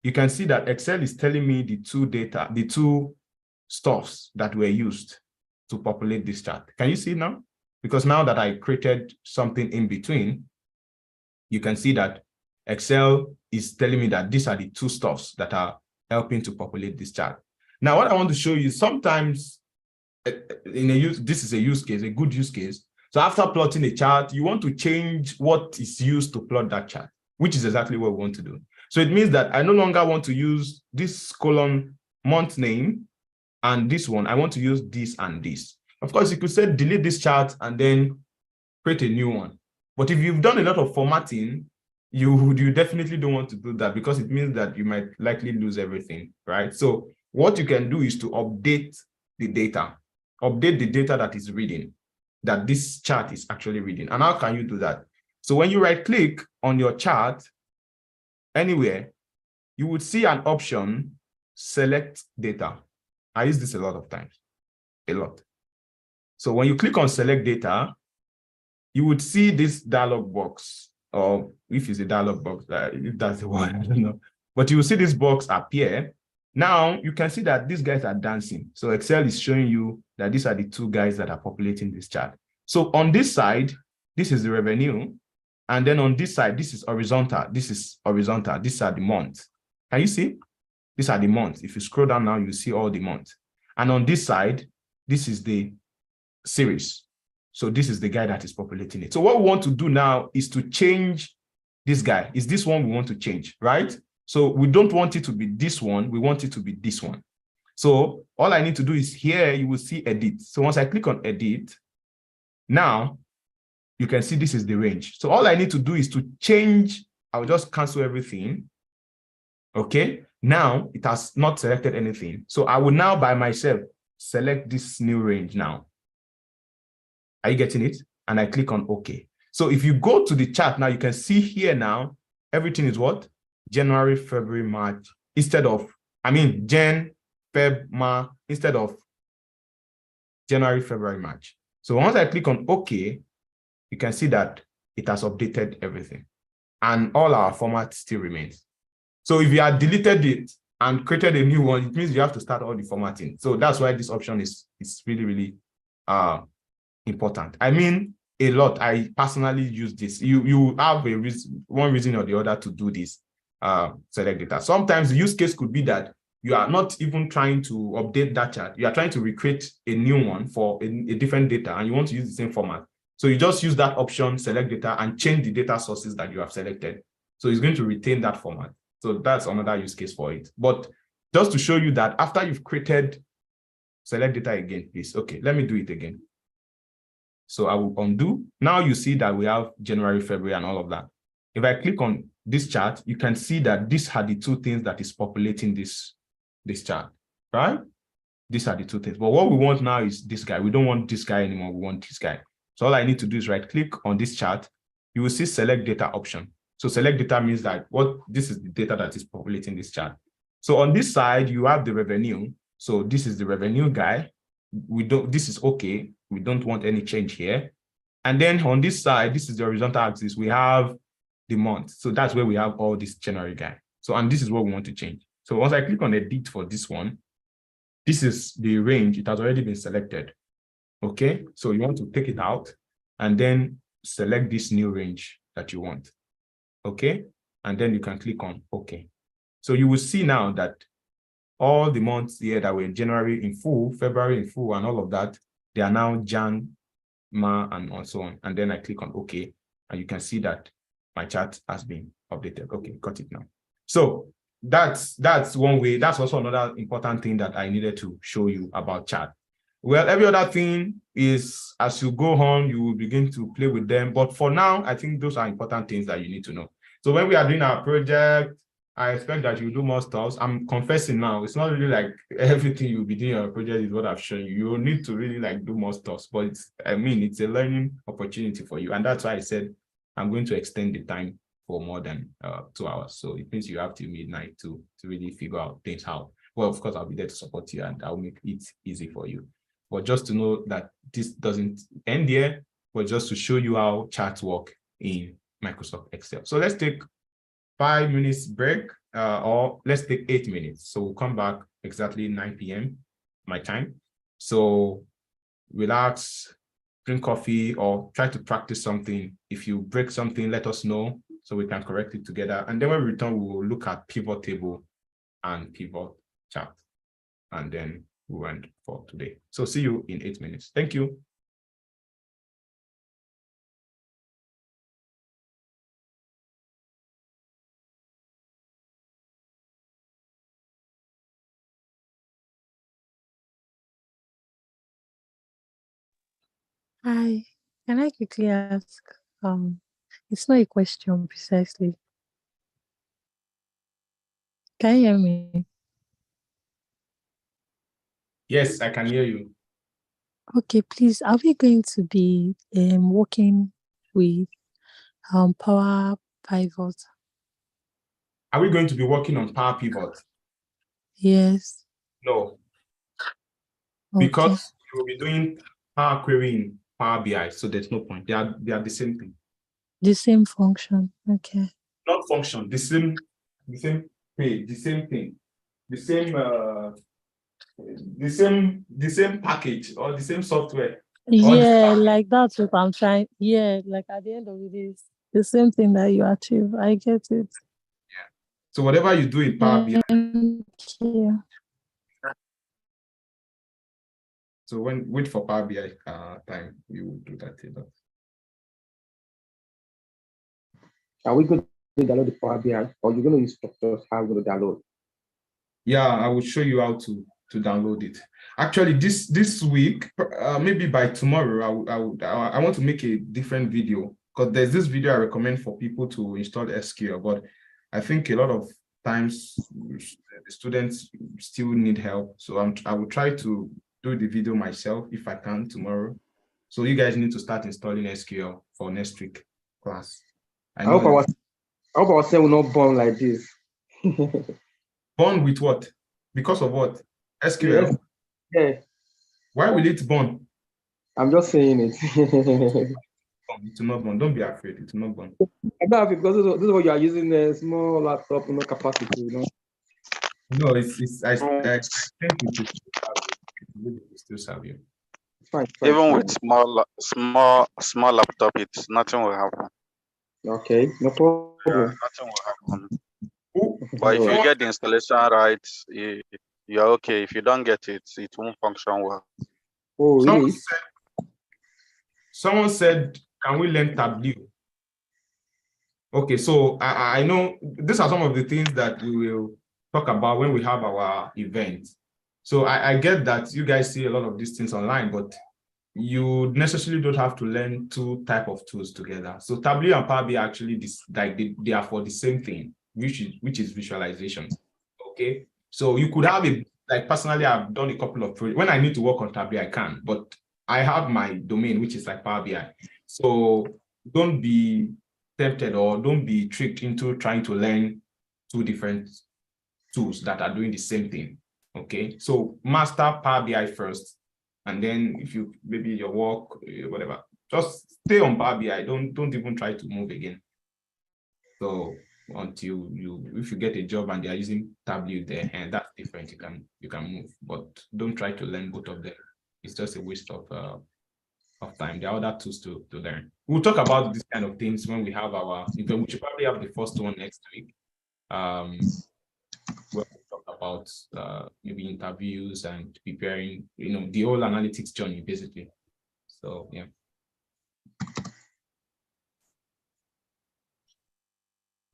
[SPEAKER 1] you can see that Excel is telling me the two stuffs that were used to populate this chart. Can you see now? Because now that I created something in between, you can see that Excel is telling me that these are the 2 stuffs that are helping to populate this chart. Now, what I want to show you, sometimes this is a use case, a good use case. So after plotting a chart, you want to change what is used to plot that chart, which is exactly what we want to do. So it means that I no longer want to use this column month name and this one. I want to use this and this. Of course, you could say delete this chart and then create a new one. But if you've done a lot of formatting, you definitely don't want to do that because it means that you might likely lose everything, right? So what you can do is to update the data that is reading, that this chart is actually reading. And how can you do that? So when you right click on your chart anywhere, you would see an option, select data. I use this a lot of times, a lot. So when you click on select data, you would see this dialog box, or if it's a dialog box, if that's the one, I don't know. But you will see this box appear. Now you can see that these guys are dancing. So Excel is showing you that these are the 2 guys that are populating this chart. So on this side, this is the revenue. And then on this side, this is horizontal. This is horizontal. These are the months. Can you see? These are the months. If you scroll down now, you see all the months. And on this side, this is the series. So this is the guy that is populating it. So what we want to do now is to change this guy. Is this one we want to change, right? So we don't want it to be this one. We want it to be this one. So all I need to do is here, you will see edit. So once I click on edit, now you can see this is the range. So all I need to do is to change. I'll just cancel everything. Okay. Now it has not selected anything. So I will now by myself select this new range now. Are you getting it? And I click on OK. So if you go to the chart now, you can see here now, everything is what? January, February, March, instead of, Jan, Feb, March, instead of January, February, March. So once I click on OK, you can see that it has updated everything. And all our format still remains. So if you had deleted it and created a new one, it means you have to start all the formatting. So that's why this option is really, really important. A lot. I personally use this. You have a reason, one reason or the other to do this. select data. Sometimes the use case could be that you are not even trying to update that chart. You are trying to recreate a new one for a different data, and you want to use the same format. So you just use that option, select data, and change the data sources that you have selected. So it's going to retain that format. So that's another use case for it. But just to show you that after you've created, select data again, please. Okay, let me do it again. So I will undo. Now you see that we have January, February, and all of that. If I click on this chart, you can see that these are the two things that is populating this chart, right? These are the two things. But what we want now is this guy. We don't want this guy anymore. We want this guy. So all I need to do is right click on this chart. You will see select data option. So select data means that this is the data that is populating this chart. So on this side, you have the revenue. So this is the revenue guy. This is okay. We don't want any change here. And then on this side, this is the horizontal axis. We have the month. So that's where we have all this January guy. So, and this is what we want to change. So once I click on edit for this one, this is the range. It has already been selected. Okay. So you want to take it out and then select this new range that you want. Okay. And then you can click on OK. So you will see now that all the months here that were January in full, February in full, and all of that, they are now Jan, Ma, and so on. And then I click on OK, and you can see that my chart has been updated. Okay, got it now. So that's one way. That's also another important thing that I needed to show you about chart. Well, every other thing is as you go on, you will begin to play with them. But for now, I think those are important things that you need to know. So when we are doing our project, I expect that you do more stuff. I'm confessing now, it's not really like everything you'll be doing on a project is what I've shown you. You will need to really like do more stuff, but it's a learning opportunity for you. And that's why I said, I'm going to extend the time for more than 2 hours. So it means you have till midnight to really figure out things out. Well, of course, I'll be there to support you and I'll make it easy for you. But just to know that this doesn't end here, but just to show you how charts work in Microsoft Excel. So let's take 5 minutes break, or let's take 8 minutes. So we'll come back exactly 9 p.m. my time. So relax, drink coffee, or try to practice something. If you break something, let us know so we can correct it together. And then when we return, we will look at pivot table and pivot chart. And then we'll end for today. So see you in 8 minutes. Thank you.
[SPEAKER 8] Hi, can I quickly ask? It's not a question precisely. Can you hear me?
[SPEAKER 1] Yes, I can hear you.
[SPEAKER 8] Okay, please, are we going to be working with Power Pivot?
[SPEAKER 1] Are we going to be working on Power Pivot?
[SPEAKER 8] Yes.
[SPEAKER 1] No.
[SPEAKER 8] Okay.
[SPEAKER 1] Because we will be doing Power Query in Power BI, so there's no point. They are the same thing.
[SPEAKER 8] The same function. Okay.
[SPEAKER 1] Not function, the same page, the same thing, the same package or the same software.
[SPEAKER 8] Yeah, like that's what I'm trying. Yeah, like at the end of the day, it's the same thing that you achieve. I get it.
[SPEAKER 1] Yeah. So whatever you do in Power BI.
[SPEAKER 8] Thank you.
[SPEAKER 1] So wait for Power BI time, you will do that.
[SPEAKER 2] Are we going to download the Power BI, or you're going to instruct us how we're going to download?
[SPEAKER 1] Yeah, I will show you how to download it. Actually, this week, maybe by tomorrow, I want to make a different video, because there's this video I recommend for people to install SQL, but I think a lot of times the students still need help. So I will try to do the video myself if I can tomorrow. So you guys need to start installing SQL for next week class.
[SPEAKER 2] I hope our cell will not burn like this.
[SPEAKER 1] Burn with what? Because of what? SQL?
[SPEAKER 2] Yes. Yeah.
[SPEAKER 1] Why will it burn?
[SPEAKER 2] I'm just saying it.
[SPEAKER 1] It will not burn. Don't be afraid. It will not burn.
[SPEAKER 2] I don't have it because this is what you are using a small laptop, capacity,
[SPEAKER 1] No, I think it will still serve you.
[SPEAKER 2] It's fine.
[SPEAKER 9] Even with small laptop, nothing will happen.
[SPEAKER 2] Okay, no problem.
[SPEAKER 9] Yeah, nothing will happen. But if you
[SPEAKER 1] Someone
[SPEAKER 9] get the installation right, you're okay. If you don't get it, it won't function well.
[SPEAKER 2] Oh,
[SPEAKER 1] someone
[SPEAKER 2] really?
[SPEAKER 1] said, someone said, can we learn Tableau? Okay, so I know these are some of the things that we will talk about when we have our event. So I get that you guys see a lot of these things online, but you necessarily don't have to learn two type of tools together. So Tableau and Power BI actually they are for the same thing, which is visualization. Okay, so you could have a, like personally, I've done a couple of projects. When I need to work on Tableau, I can, but I have my domain, which is like Power BI. So don't be tempted or don't be tricked into trying to learn two different tools that are doing the same thing. Okay, so master Power BI first, and then if you maybe your work, whatever, just stay on Power BI. Don't even try to move again. So until if you get a job and they are using Tableau there, and that's different, you can move, but don't try to learn both of them. It's just a waste of time. There are other tools to learn. We'll talk about these kind of things when we have our event. We should probably have the first one next week. We'll talk about maybe interviews and preparing, the whole analytics journey, basically. So yeah.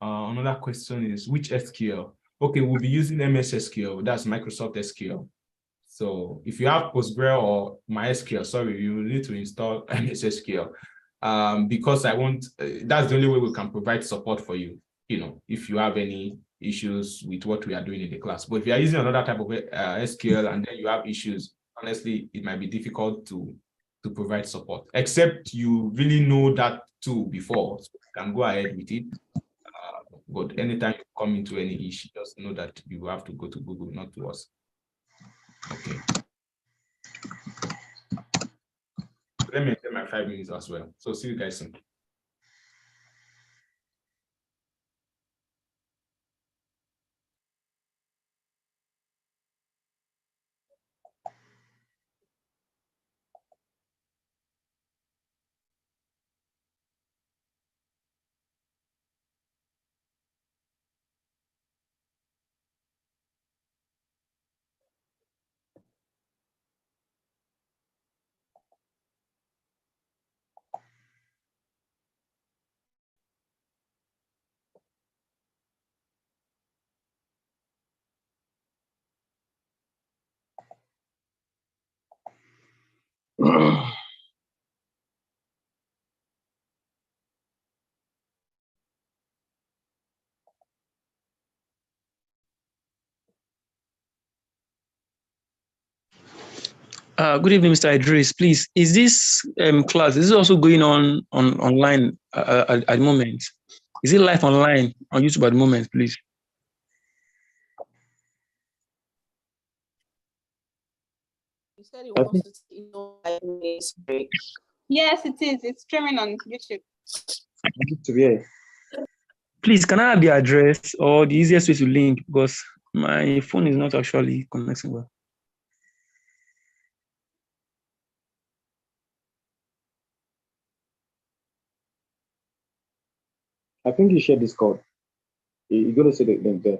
[SPEAKER 1] Another question is which SQL? Okay, we'll be using MS SQL. That's Microsoft SQL. So if you have Postgre or MySQL, sorry, you need to install MS SQL. Because that's the only way we can provide support for you, if you have any issues with what we are doing in the class. But if you are using another type of SQL and then you have issues, honestly, it might be difficult to provide support, except you really know that tool before, so you can go ahead with it. But anytime you come into any issue, just know that you have to go to Google, not to us. Okay. Let me take my 5 minutes as well. So see you guys soon.
[SPEAKER 5] Good evening, Mr. Idris. Please, is this class, is it also going on online at the moment? Is it live online on YouTube at the moment, please?
[SPEAKER 7] You said you want to take 5 minutes break. Yes, it is. It's streaming on YouTube.
[SPEAKER 5] Please, can I have the address or the easiest way to link, because my phone is not actually connecting well.
[SPEAKER 2] I think you shared this code. You're going to see the link there.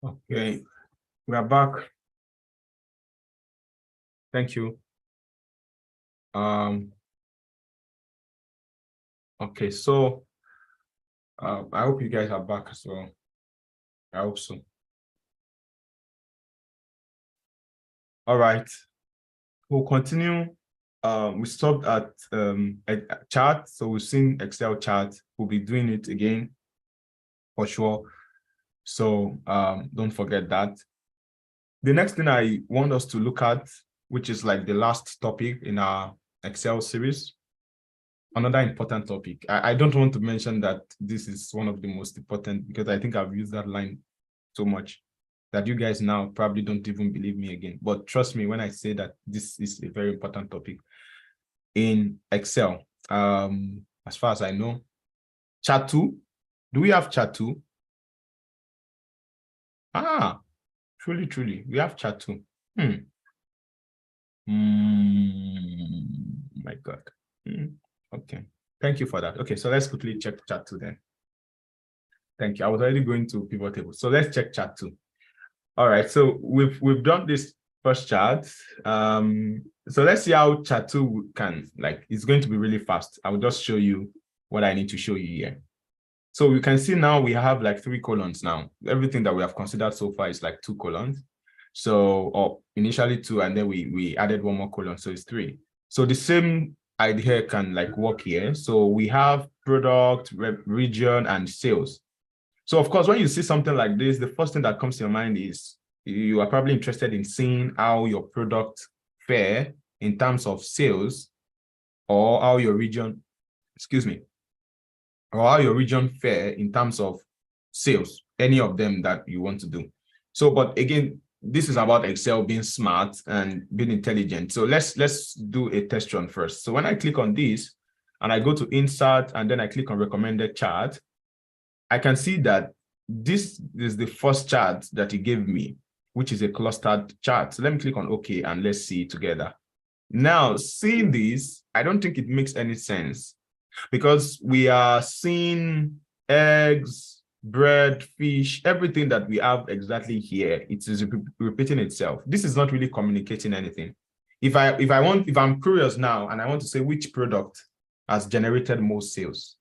[SPEAKER 1] Okay, we are back. Thank you. Okay, so I hope you guys are back as well. I hope so. All right, we'll continue. We stopped at a chart, so we've seen Excel chart. We'll be doing it again for sure. So don't forget that. The next thing I want us to look at, which is like the last topic in our Excel series, another important topic. I don't want to mention that this is one of the most important because I think I've used that line so much that you guys now probably don't even believe me again. But trust me when I say that this is a very important topic in Excel. As far as I know, chart 2. Do we have chart 2? Ah, truly, we have chart 2. My God. Okay. Thank you for that. Okay, so let's quickly check chart 2 then. Thank you. I was already going to pivot table. So let's check chart 2. All right, so we've done this first chart. So let's see how chart 2 can, like, it's going to be really fast. I will just show you what I need to show you here. So you can see now we have like 3 columns now. Everything that we have considered so far is like 2 columns. So, or initially 2, and then we added 1 more column, so it's 3. So the same idea can like work here. So we have product, region, and sales. So of course, when you see something like this, the first thing that comes to your mind is you are probably interested in seeing how your product fare in terms of sales, or how your region, or how your region fare in terms of sales, any of them that you want to do. So, but again, this is about Excel being smart and being intelligent. So let's do a test run first. So when I click on this and I go to insert and then I click on recommended chart, I can see that this is the first chart that he gave me, which is a clustered chart. So let me click on OK and let's see it together. Now, seeing this, I don't think it makes any sense because we are seeing eggs, bread, fish, everything that we have exactly here. It is repeating itself. This is not really communicating anything. If I'm curious now and I want to say which product has generated most sales,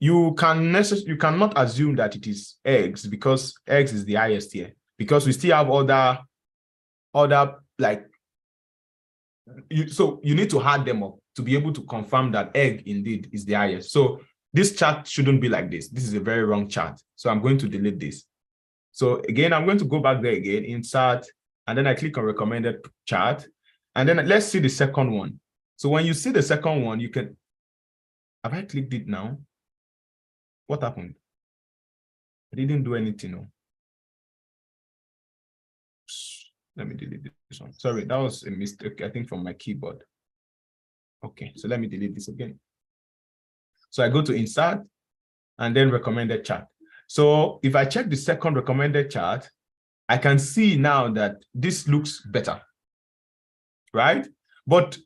[SPEAKER 1] you cannot assume that it is eggs because eggs is the highest here, because we still have other like, so you need to add them up to be able to confirm that egg indeed is the highest. So this chart shouldn't be like this. This is a very wrong chart. So I'm going to delete this. So again, I'm going to go back there again, insert, and then I click on recommended chart. And then let's see the second one. So when you see the second one, you can, have I clicked it now? What happened? I didn't do anything. No. Let me delete this one. Sorry, that was a mistake, I think, from my keyboard. Okay, so let me delete this again. So I go to insert and then recommended chart. So if I check the second recommended chart, I can see now that this looks better, right? But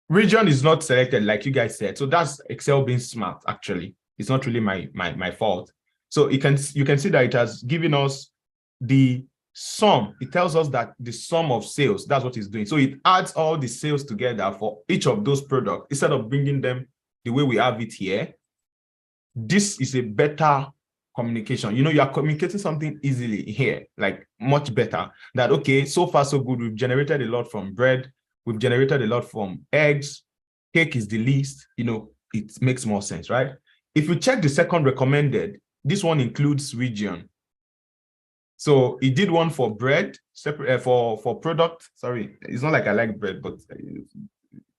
[SPEAKER 1] region is not selected like you guys said. So that's Excel being smart, actually. It's not really my fault. So you can see that it has given us the sum. It tells us that the sum of sales, that's what it's doing. So it adds all the sales together for each of those products instead of bringing them the way we have it here. This is a better communication. You know, you are communicating something easily here, like much better. That, okay, so far so good. We've generated a lot from bread. We've generated a lot from eggs. Cake is the least. You know, it makes more sense, right? If you check the second recommended, this one includes region. So it did one for bread, separate for product. Sorry, it's not like I like bread, but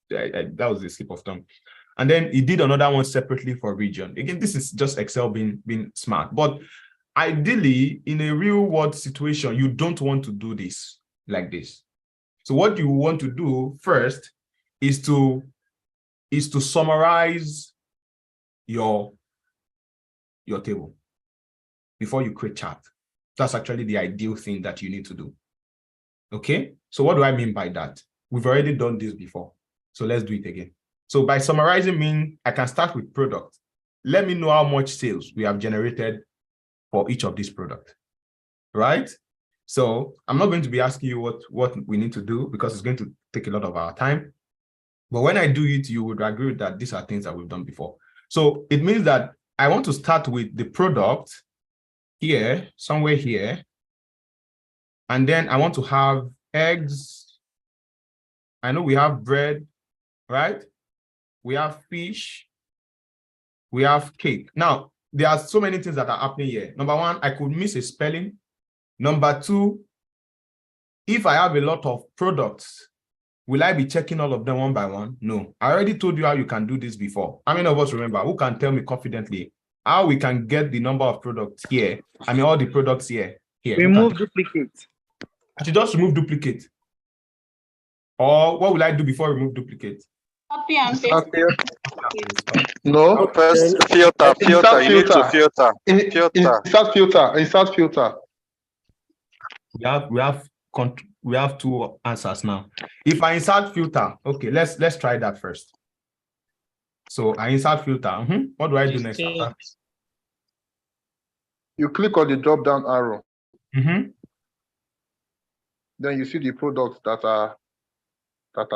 [SPEAKER 1] that was a slip of tongue. And then it did another one separately for region. Again, this is just Excel being smart. But ideally, in a real world situation, you don't want to do this like this. So what you want to do first is to summarize your table before you create chart. That's actually the ideal thing that you need to do. Okay, so what do I mean by that? We've already done this before, so let's do it again. So by summarizing, mean I can start with product. Let me know how much sales we have generated for each of these products. right? So I'm not going to be asking you what we need to do because it's going to take a lot of our time. But when I do it, you would agree that these are things that we've done before. So it means that I want to start with the product here, somewhere here. And then I want to have eggs. I know we have bread, right? We have fish. We have cake. Now, there are so many things that are happening here. Number one, I could miss a spelling. Number two, if I have a lot of products, will I be checking all of them one by one? No. I already told you how you can do this before. How many of us remember? Who can tell me confidently how we can get the number of products here? I mean, all the products here.
[SPEAKER 10] Remove duplicate.
[SPEAKER 1] I should just remove duplicate. Or what will I do before I remove duplicate?
[SPEAKER 7] Copy and paste.
[SPEAKER 11] No.
[SPEAKER 9] First, filter. You need to filter.
[SPEAKER 11] Insert filter.
[SPEAKER 1] We have two answers now. If I insert filter, okay, let's try that first. So I insert filter. What do I do next?
[SPEAKER 11] You click on the drop down arrow.
[SPEAKER 1] Then
[SPEAKER 11] you see the products that are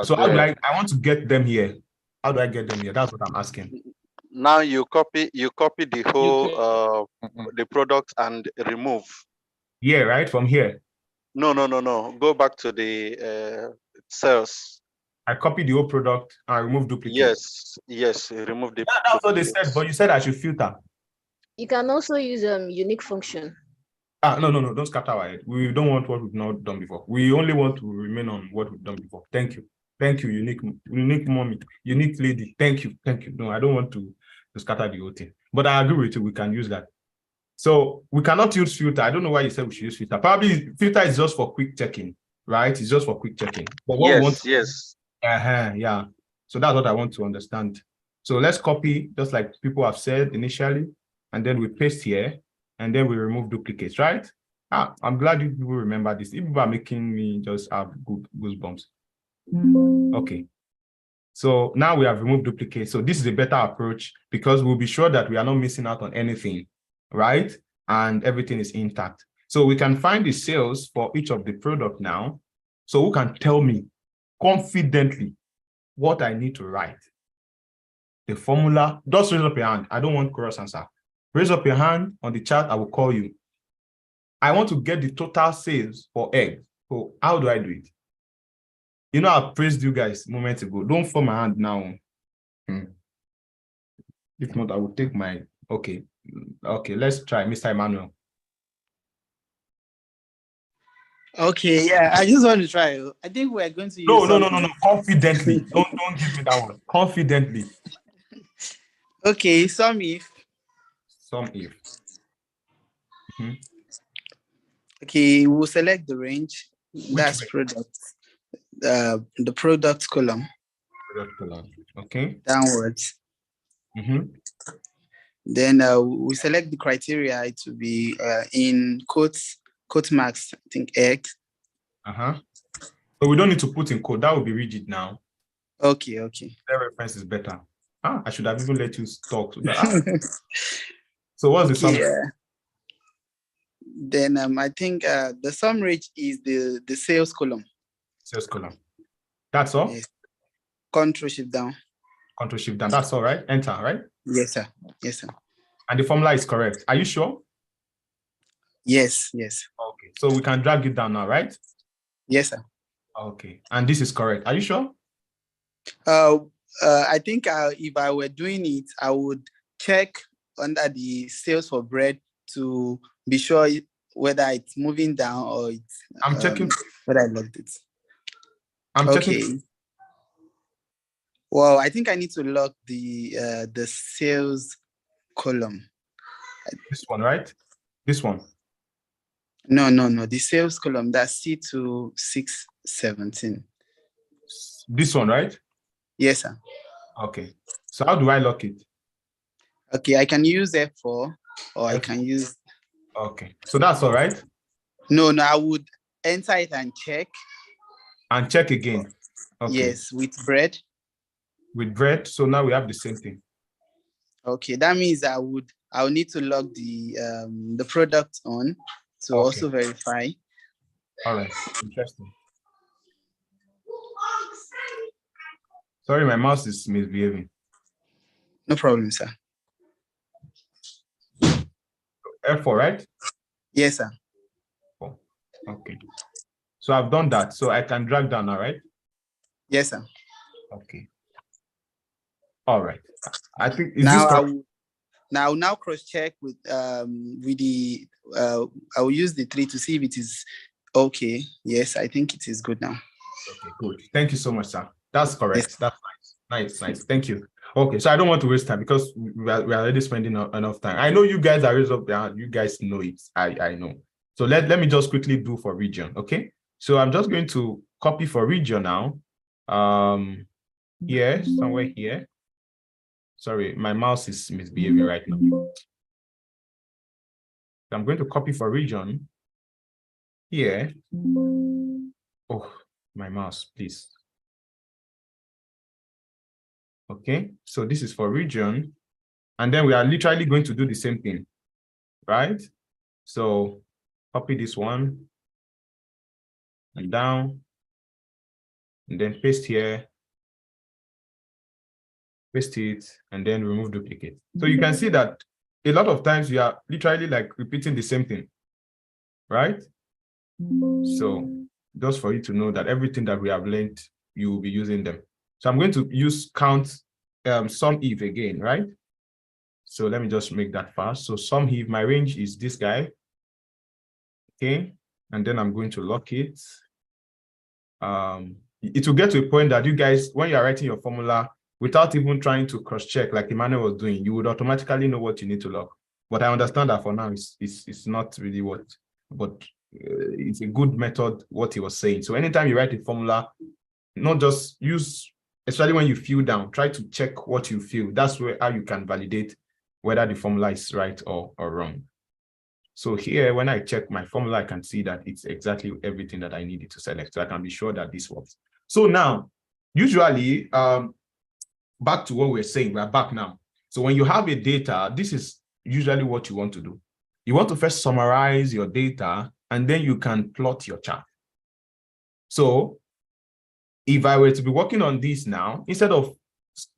[SPEAKER 1] so
[SPEAKER 11] there.
[SPEAKER 1] how do I want to get them here? How do I get them here? That's what I'm asking.
[SPEAKER 9] Now you copy the whole the product and remove.
[SPEAKER 1] Yeah, right from here.
[SPEAKER 9] No. Go back to the cells.
[SPEAKER 1] I copy the whole product and remove duplicate.
[SPEAKER 9] Yes. Remove the.
[SPEAKER 1] Yeah, that's what they said. But you said I should filter.
[SPEAKER 12] You can also use unique function.
[SPEAKER 1] No, don't scatter our head. We don't want what we've not done before. We only want to remain on what we've done before. Thank you, unique mommy, unique lady. Thank you. No, I don't want to scatter the whole thing. But I agree with you. We can use that. So we cannot use filter. I don't know why you said we should use filter. Probably filter is just for quick checking, right? It's just for quick checking. But what
[SPEAKER 9] yes.
[SPEAKER 1] Yeah. So that's what I want to understand. So let's copy, just like people have said initially, and then we paste here, and then we remove duplicates, right? I'm glad you people remember this. People are making me just have goosebumps. Okay. So now we have removed duplicates. So this is a better approach because we'll be sure that we are not missing out on anything, right? And everything is intact. So we can find the sales for each of the product now. So who can tell me confidently what I need to write? The formula, just raise up your hand. I don't want cross answer. Raise up your hand on the chat. I will call you. I want to get the total sales for eggs. So how do I do it? You know, I praised you guys moments ago. Don't fall my hand now. If not, I will take my, okay, let's try Mr. Emmanuel.
[SPEAKER 10] Okay, yeah, I just want to try. I think we're going to use
[SPEAKER 1] No. Confidently. don't give me that one. Confidently.
[SPEAKER 10] Okay, sum if. Okay, we'll select the range. That's product. The product column.
[SPEAKER 1] Okay.
[SPEAKER 10] Downwards. Then we select the criteria to be in quote marks, I think X.
[SPEAKER 1] So we don't need to put in code. That would be rigid now.
[SPEAKER 10] Okay.
[SPEAKER 1] That reference is better. I should have even let you talk to that. So what's the sum?
[SPEAKER 10] Yeah. Then I think the sum range is the sales column.
[SPEAKER 1] Sales column. That's all?
[SPEAKER 10] Yes. Control shift down.
[SPEAKER 1] That's all, right? Enter, right?
[SPEAKER 10] Yes, sir.
[SPEAKER 1] And the formula is correct. Are you sure?
[SPEAKER 10] Yes.
[SPEAKER 1] Okay. So we can drag it down now, right?
[SPEAKER 10] Yes, sir.
[SPEAKER 1] Okay. And this is correct. Are you sure?
[SPEAKER 10] I think if I were doing it, I would check under the sales for bread to be sure whether it's moving down or it's.
[SPEAKER 1] I'm checking.
[SPEAKER 10] Whether I logged it.
[SPEAKER 1] I'm checking.
[SPEAKER 10] Okay. Well, I think I need to lock the sales column.
[SPEAKER 1] This one, right? This one.
[SPEAKER 10] No. The sales column, that's C2617.
[SPEAKER 1] This one, right?
[SPEAKER 10] Yes, sir.
[SPEAKER 1] Okay. So how do I lock it?
[SPEAKER 10] Okay, I can use F4 or I can use.
[SPEAKER 1] Okay. So that's all right?
[SPEAKER 10] No, I would enter it and check.
[SPEAKER 1] And check again. Okay.
[SPEAKER 10] Yes, with bread.
[SPEAKER 1] With bread. So now we have the same thing.
[SPEAKER 10] Okay, that means I'll need to log the product on to also verify.
[SPEAKER 1] All right, interesting. Sorry, my mouse is misbehaving.
[SPEAKER 10] No problem, sir.
[SPEAKER 1] F4, right?
[SPEAKER 10] Yes, sir.
[SPEAKER 1] Okay. So I've done that. So I can drag down, all right?
[SPEAKER 10] Yes, sir.
[SPEAKER 1] Okay. All right. I think
[SPEAKER 10] now I will now cross-check with the I will use the 3 to see if it is okay. Yes, I think it is good now.
[SPEAKER 1] Okay, good. Thank you so much, sir. That's correct.
[SPEAKER 10] Yes.
[SPEAKER 1] That's nice. Nice. Thank you. Okay, so I don't want to waste time because we are already spending enough time. I know you guys are raised up there. You guys know it. I know. So let me just quickly do for region. Okay. So I'm just going to copy for region now. Here, somewhere here. Sorry, my mouse is misbehaving right now. So I'm going to copy for region here. Oh, my mouse, please. Okay, so this is for region. And then we are literally going to do the same thing, right? So copy this one and down, and then paste here, paste it, and then remove duplicate. So you can see that a lot of times we are literally like repeating the same thing, right? So just for you to know that everything that we have learned, you will be using them. So I'm going to use count sum if again, right? So let me just make that fast. So sum if, my range is this guy. Okay, and then I'm going to lock it. It will get to a point that you guys, when you are writing your formula, without even trying to cross-check like Emmanuel was doing, you would automatically know what you need to lock. But I understand that for now, it's not really what, but it's a good method, what he was saying. So anytime you write a formula, not just use, especially when you feel down, try to check what you feel. That's how you can validate whether the formula is right or wrong. So here, when I check my formula, I can see that it's exactly everything that I needed to select. So I can be sure that this works. So now, usually, back to what we're saying, we're back now. So when you have a data, this is usually what you want to do. You want to first summarize your data, and then you can plot your chart. So if I were to be working on this now, instead of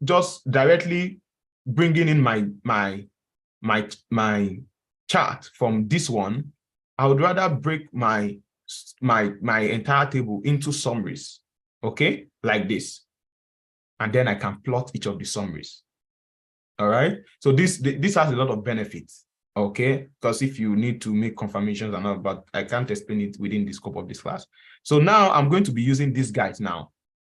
[SPEAKER 1] just directly bringing in my chart from this one, I would rather break my entire table into summaries, okay, like this, and then I can plot each of the summaries. All right, so this has a lot of benefits, okay, because if you need to make confirmations and all, but I can't explain it within the scope of this class. So now I'm going to be using these guys now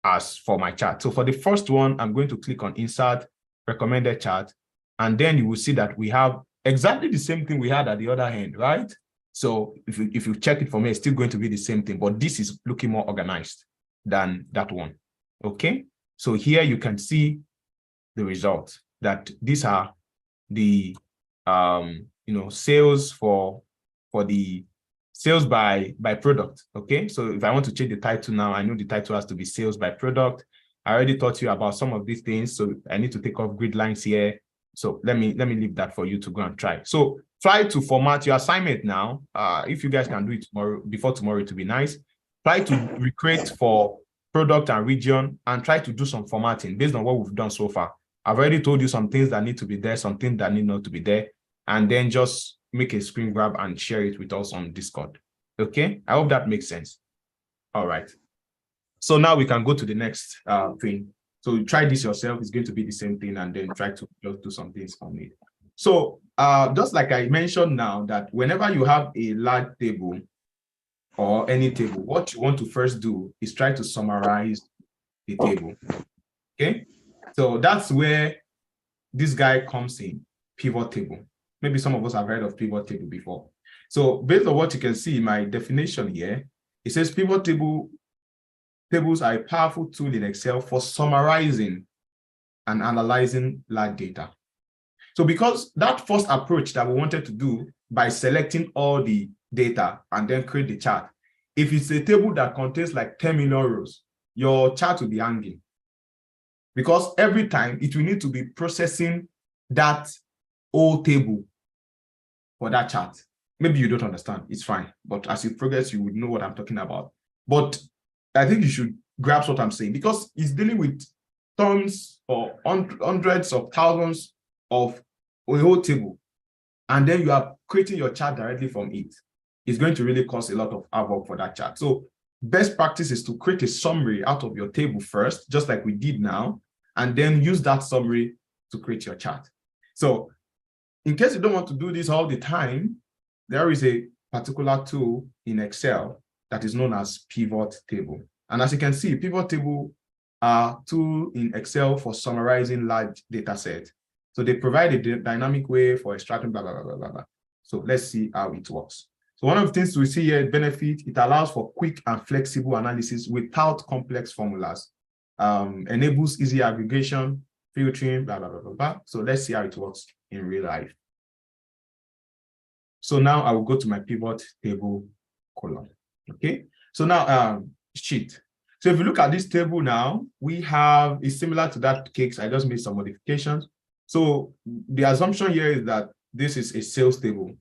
[SPEAKER 1] as for my chart. So for the first one, I'm going to click on insert recommended chart, and then you will see that we have exactly the same thing we had at the other hand, right? So if you check it for me, it's still going to be the same thing, but this is looking more organized than that one. Okay, so here you can see the result, that these are the sales for the sales by product. Okay, so if I want to change the title now, I know the title has to be sales by product. I already taught you about some of these things, so I need to take off grid lines here. So let me leave that for you to go and try. So try to format your assignment now. If you guys can do it tomorrow, before tomorrow, it would be nice. Try to recreate for product and region, and try to do some formatting based on what we've done so far. I've already told you some things that need to be there, some things that need not to be there, and then just make a screen grab and share it with us on Discord. Okay, I hope that makes sense. All right. So now we can go to the next thing. So try this yourself. It's going to be the same thing, and then try to just do some things on it. So just like I mentioned now, that whenever you have a large table or any table, what you want to first do is try to summarize the table. Okay, so that's where this guy comes in, pivot table. Maybe some of us have heard of pivot table before. So based on what you can see in my definition here, it says pivot tables are a powerful tool in Excel for summarizing and analyzing large data. So because that first approach that we wanted to do by selecting all the data and then create the chart, if it's a table that contains like 10 million rows, your chart will be hanging. Because every time it will need to be processing that old table for that chart. maybe you don't understand, it's fine. But as you progress, you would know what I'm talking about. But I think you should grasp what I'm saying, because it's dealing with tons or hundreds of thousands of a whole table. And then you are creating your chart directly from it. It's going to really cause a lot of havoc for that chart. So best practice is to create a summary out of your table first, just like we did now, and then use that summary to create your chart. So in case you don't want to do this all the time, there is a particular tool in Excel that is known as pivot table. And as you can see, pivot table are tool in Excel for summarizing large data sets. So they provide a dynamic way for extracting blah, blah, blah, blah, blah, blah. So let's see how it works. So one of the things we see here, benefit, it allows for quick and flexible analysis without complex formulas, enables easy aggregation, filtering, blah, blah, blah, blah, blah. So let's see how it works in real life. So now I will go to my pivot table column. Okay. So now sheet. So if you look at this table now, we have, it's similar to that case. I just made some modifications. So the assumption here is that this is a sales table,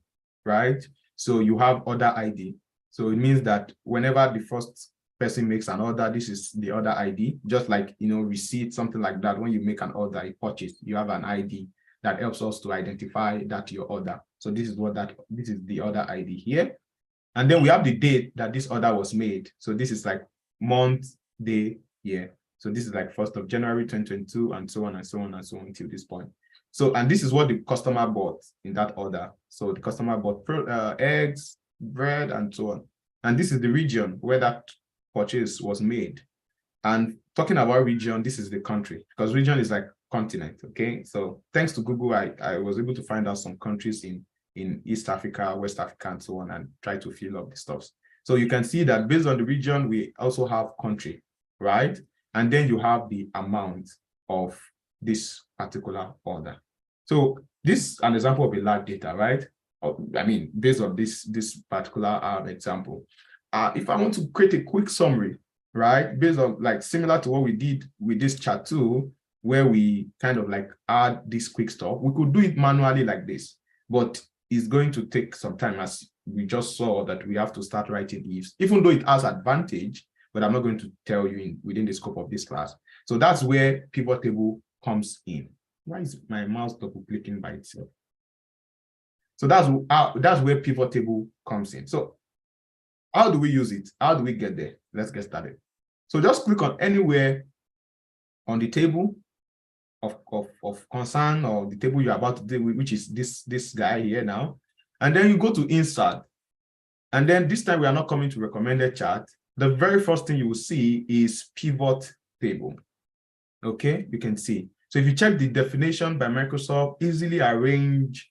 [SPEAKER 1] right? So you have order ID. So it means that whenever the first person makes an order, this is the order ID, just like, you know, receipt, something like that. When you make an order, a purchase, you have an ID that helps us to identify that your order. So this is the order ID here. And then we have the date that this order was made. So this is like month, day, year. So this is like 1st of January 2022, and so on and so on and so on until this point. So, and this is what the customer bought in that order. So the customer bought eggs, bread, and so on. And this is the region where that purchase was made. And talking about region, this is the country, because region is like continent, okay? So thanks to Google, I was able to find out some countries in East Africa, West Africa, and so on, and try to fill up the stuff. So you can see that based on the region, we also have country, right? And then you have the amount of this particular order. So this is an example of a large data, right? I mean, based on this particular example. If I want to create a quick summary, right, based on like similar to what we did with this chart tool, where we kind of like add this quick stuff, we could do it manually like this, but it's going to take some time, as we just saw that we have to start writing ifs, even though it has advantage, but I'm not going to tell you within the scope of this class. So that's where pivot table comes in. Why is my mouse double clicking by itself? So that's where pivot table comes in. So how do we use it? How do we get there? Let's get started. So just click on anywhere on the table of concern, or the table you're about to deal with, which is this guy here now. And then you go to insert. And then this time we are not coming to recommended chart. The very first thing you will see is pivot table. Okay, you can see. So if you check the definition by Microsoft, easily arrange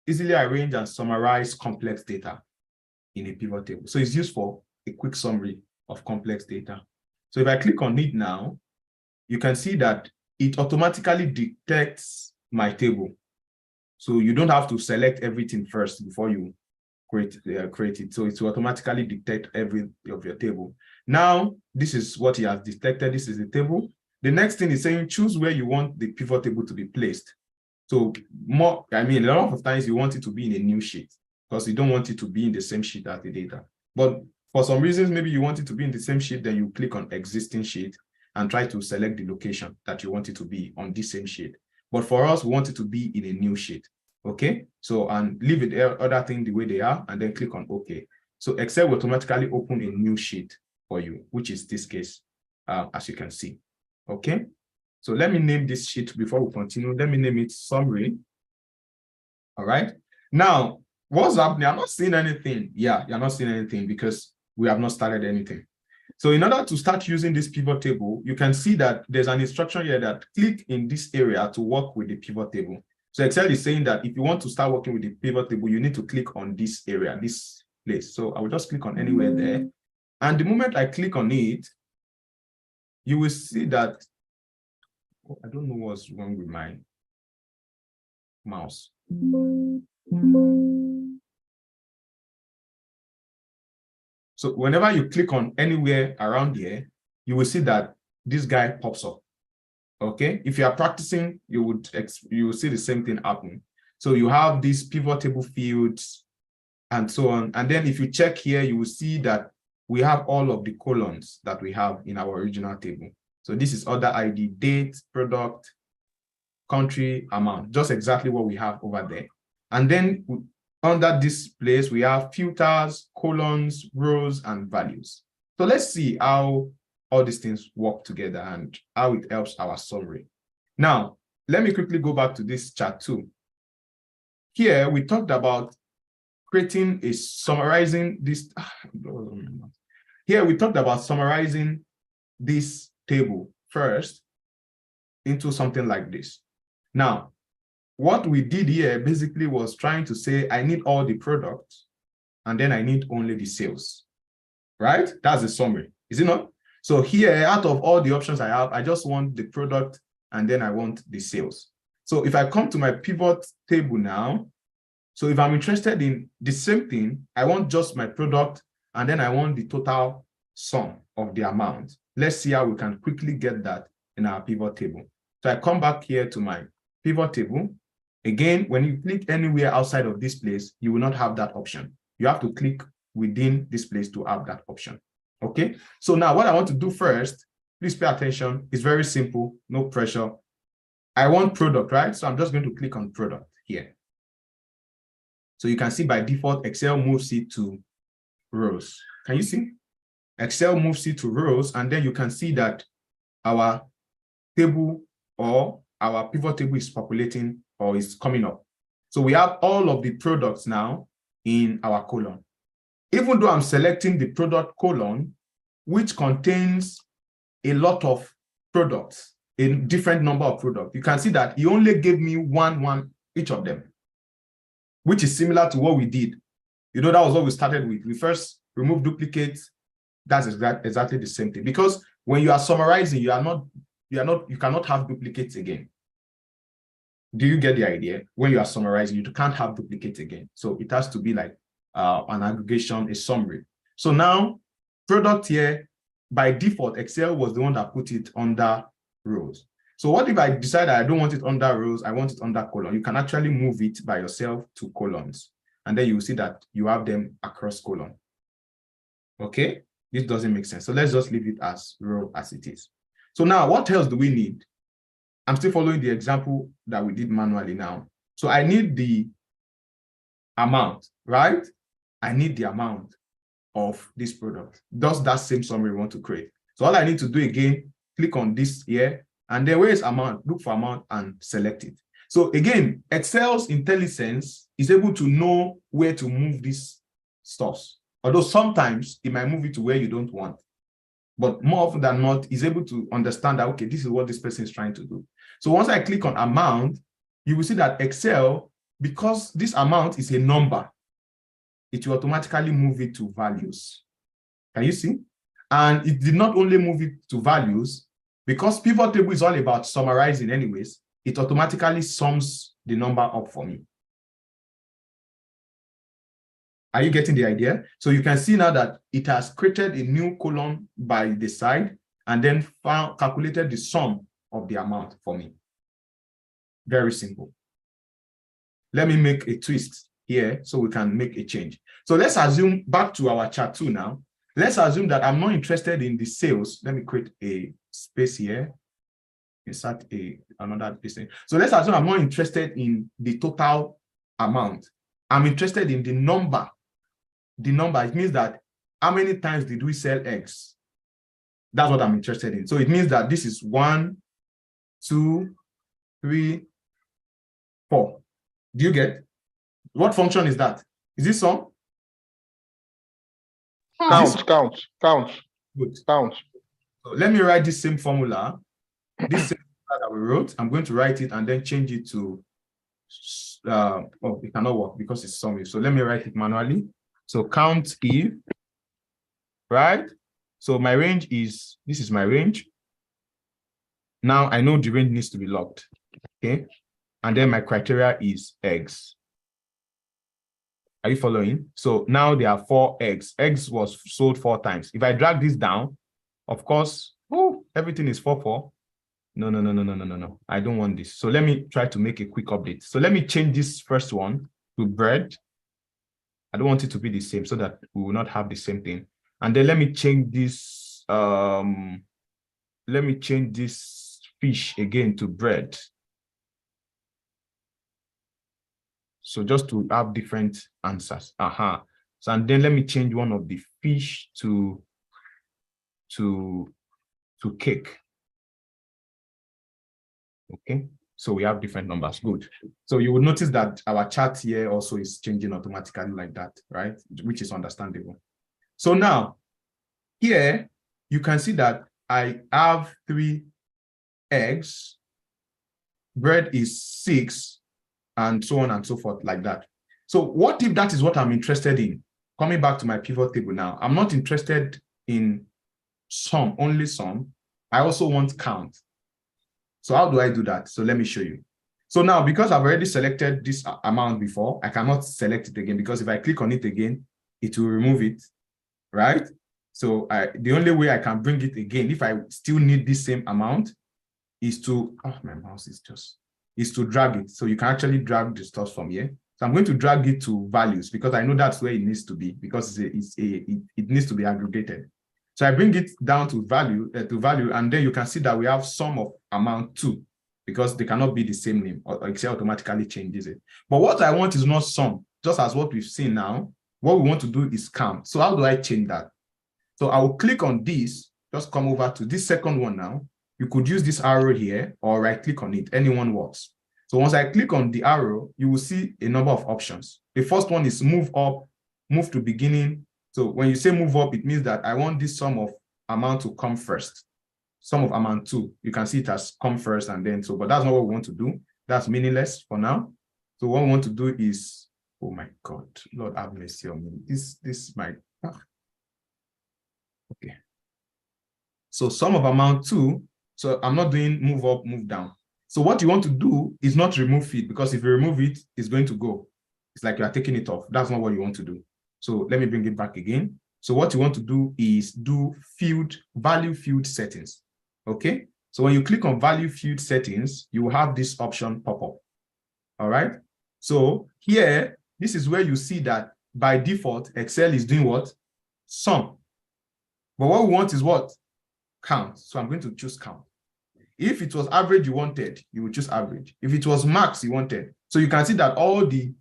[SPEAKER 1] and summarize complex data in a pivot table. So it's used for a quick summary of complex data. So if I click on it now, you can see that it automatically detects my table. So you don't have to select everything first before you create it. So it will automatically detect every of your table. Now, this is what he has detected. This is the table. The next thing is saying, choose where you want the pivot table to be placed. So a lot of times you want it to be in a new sheet, because you don't want it to be in the same sheet as the data. But for some reasons, maybe you want it to be in the same sheet, then you click on existing sheet and try to select the location that you want it to be on this same sheet. But for us, we want it to be in a new sheet. Okay, so and leave it other thing the way they are, and then click on OK. So Excel will automatically open a new sheet for you, which is this case, as you can see. Okay, so let me name this sheet before we continue. Let me name it summary. All right. Now, what's happening? I'm not seeing anything. Yeah, you're not seeing anything because we have not started anything. So in order to start using this pivot table, you can see that there's an instruction here that click in this area to work with the pivot table. So Excel is saying that if you want to start working with the pivot table, you need to click on this area, this place. So I will just click on anywhere there. And the moment I click on it, you will see that, oh, I don't know what's wrong with my mouse. So whenever you click on anywhere around here, you will see that this guy pops up. Okay, if you are practicing, you will see the same thing happening. So you have these pivot table fields and so on. And then if you check here, you will see that we have all of the columns that we have in our original table. So this is order ID, date, product, country, amount, just exactly what we have over there. And then under this place, we have filters, columns, rows, and values. So let's see how all these things work together and how it helps our summary. Now, let me quickly go back to this chart too. Here, we talked about creating a summarizing this. Here, we talked about summarizing this table first into something like this. Now, what we did here basically was trying to say, I need all the products, and then I need only the sales, right? That's the summary, is it not? So here, out of all the options I have, I just want the product, and then I want the sales. So if I come to my pivot table now, so if I'm interested in the same thing, I want just my product, and then I want the total sum of the amount. Let's see how we can quickly get that in our pivot table. So I come back here to my pivot table. Again, when you click anywhere outside of this place, you will not have that option. You have to click within this place to have that option. Okay, so now what I want to do first, please pay attention. It's very simple, no pressure. I want product, right? So I'm just going to click on product here. So you can see by default, Excel moves it to rows. Can you see? Excel moves it to rows, and then you can see that our table or our pivot table is populating or is coming up. So we have all of the products now in our column. Even though I'm selecting the product column, which contains a lot of products, a different number of products, you can see that he only gave me one each of them, which is similar to what we did. You know, that was what we started with. We first removed duplicates. That's exactly the same thing. Because when you are summarizing, you cannot have duplicates again. Do you get the idea? When you are summarizing, you can't have duplicates again. So it has to be like an aggregation, a summary. So now, product here, by default, Excel was the one that put it under rows. So what if I decide I don't want it under rows, I want it under column? You can actually move it by yourself to columns. And then you will see that you have them across column. Okay, this doesn't make sense. So let's just leave it as row as it is. So now what else do we need? I'm still following the example that we did manually now. So I need the amount, right? I need the amount of this product. Does that same summary we want to create? So all I need to do again, click on this here, and then where is amount? Look for amount and select it. So again, Excel's intelligence is able to know where to move these stuffs. Although sometimes it might move it to where you don't want. But more often than not, is able to understand that, okay, this is what this person is trying to do. So once I click on amount, you will see that Excel, because this amount is a number, it will automatically move it to values. Can you see? And it did not only move it to values, because pivot table is all about summarizing anyways, it automatically sums the number up for me. Are you getting the idea? So you can see now that it has created a new column by the side and then calculated the sum of the amount for me. Very simple. Let me make a twist here so we can make a change. So let's assume, back to our chart 2 now, let's assume that I'm not interested in the sales. Let me create a space here. Insert another space. So let's assume I'm not interested in the total amount. I'm interested in the number. The number, it means that how many times did we sell eggs? That's what I'm interested in. So it means that this is 1, 2, 3, 4. Do you get? What function is that? Is this sum?
[SPEAKER 11] Count.
[SPEAKER 1] Good.
[SPEAKER 11] Count.
[SPEAKER 1] So let me write this same formula. This same formula that we wrote, I'm going to write it and then change it to, oh, it cannot work because it's sum. So let me write it manually. So count if, right? So my range is, this is my range. Now I know the range needs to be locked, okay? And then my criteria is eggs. Are you following? So now there are 4 eggs. Eggs was sold 4 times. If I drag this down, of course, oh, everything is 4. No. I don't want this. So let me try to make a quick update. So let me change this first one to bread. I don't want it to be the same so that we will not have the same thing. And then let me change this, fish again to bread. So just to have different answers. So, and then let me change one of the fish to cake. Okay, so we have different numbers. Good. So you will notice that our chart here also is changing automatically like that, right? Which is understandable. So now here you can see that I have 3 eggs, bread is 6, and so on and so forth like that. So what if that is what I'm interested in? Coming back to my pivot table now, I'm not interested in sum, only sum. I also want count. So how do I do that? So let me show you. So now, because I've already selected this amount before, I cannot select it again, because if I click on it again, it will remove it, right? So the only way I can bring it again, if I still need this same amount, is to, my mouse is to drag it. So you can actually drag the stuff from here. So I'm going to drag it to values, because I know that's where it needs to be, because it needs to be aggregated. So I bring it down to value, and then you can see that we have sum of amount 2, because they cannot be the same name, or Excel automatically changes it. But what I want is not sum, just as what we've seen now. What we want to do is count. So how do I change that? So I will click on this, just come over to this second one now. You could use this arrow here or right click on it, anyone works. So once I click on the arrow, you will see a number of options. The first one is move up, move to beginning. So when you say move up, it means that I want this sum of amount to come first. Sum of amount 2, you can see it as come first and then so, but that's not what we want to do. That's meaningless for now. So what we want to do is, oh my God, Lord have mercy on me. This might, okay. So sum of amount 2, so I'm not doing move up, move down. So what you want to do is not remove it, because if you remove it, it's going to go. It's like you are taking it off. That's not what you want to do. So let me bring it back again. So what you want to do is do value field settings. Okay. So when you click on value field settings, you will have this option pop up. All right. So here, this is where you see that by default, Excel is doing what? Sum. But what we want is what? Count. So I'm going to choose count. If it was average you wanted, you would choose average. If it was max you wanted. So you can see that all the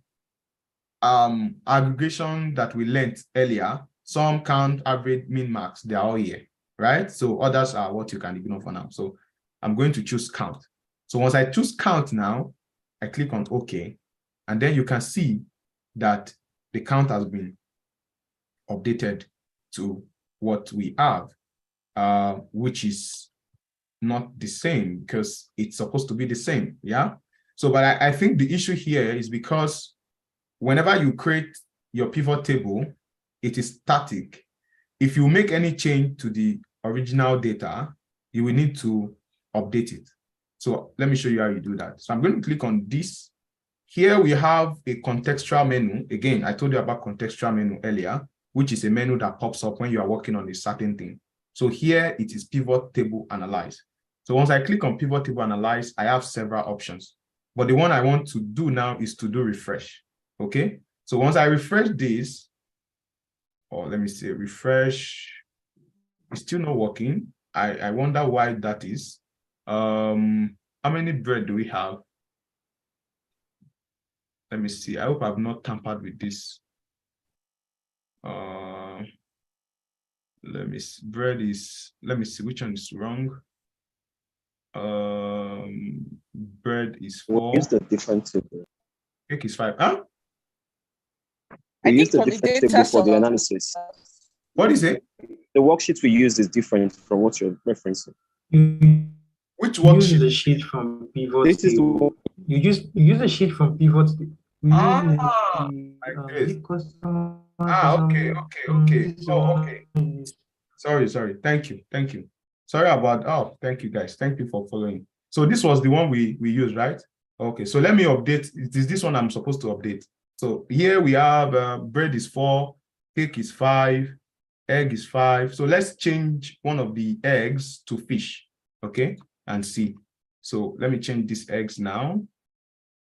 [SPEAKER 1] aggregation that we learned earlier, sum, count, average, min, max, they are all here, right? So others are what you can ignore for now. So I'm going to choose count. So once I choose count now, I click on OK, and then you can see that the count has been updated to what we have, which is not the same, because it's supposed to be the same. Yeah. So, but I think the issue here is because whenever you create your pivot table, it is static. If you make any change to the original data, you will need to update it. So let me show you how you do that. So I'm going to click on this. Here we have a contextual menu. Again, I told you about contextual menu earlier, which is a menu that pops up when you are working on a certain thing. So here it is pivot table analyze. So once I click on pivot table analyze, I have several options. But the one I want to do now is to do refresh. Okay. So once I refresh this, or let me say refresh, it's still not working. I wonder why that is. How many bread do we have? Let me see. I hope I've not tampered with this. Let me see. Bread is, let me see which one is wrong. Bread is 4.
[SPEAKER 13] We use the different table.
[SPEAKER 1] Cake is 5. Huh?
[SPEAKER 13] We use the different table for the analysis.
[SPEAKER 1] What is it?
[SPEAKER 13] The worksheet we use is different from what you're referencing.
[SPEAKER 1] Which worksheet?
[SPEAKER 14] Use the sheet from pivot
[SPEAKER 13] This is
[SPEAKER 14] table. You use a sheet from pivot table.
[SPEAKER 1] Okay. So, okay. Sorry. Thank you. Sorry about, thank you guys. Thank you for following. So this was the one we used, right? Okay, so let me update. It is this one I'm supposed to update. So here we have bread is 4, cake is 5, egg is 5. So let's change one of the eggs to fish, okay, and see. So let me change these eggs now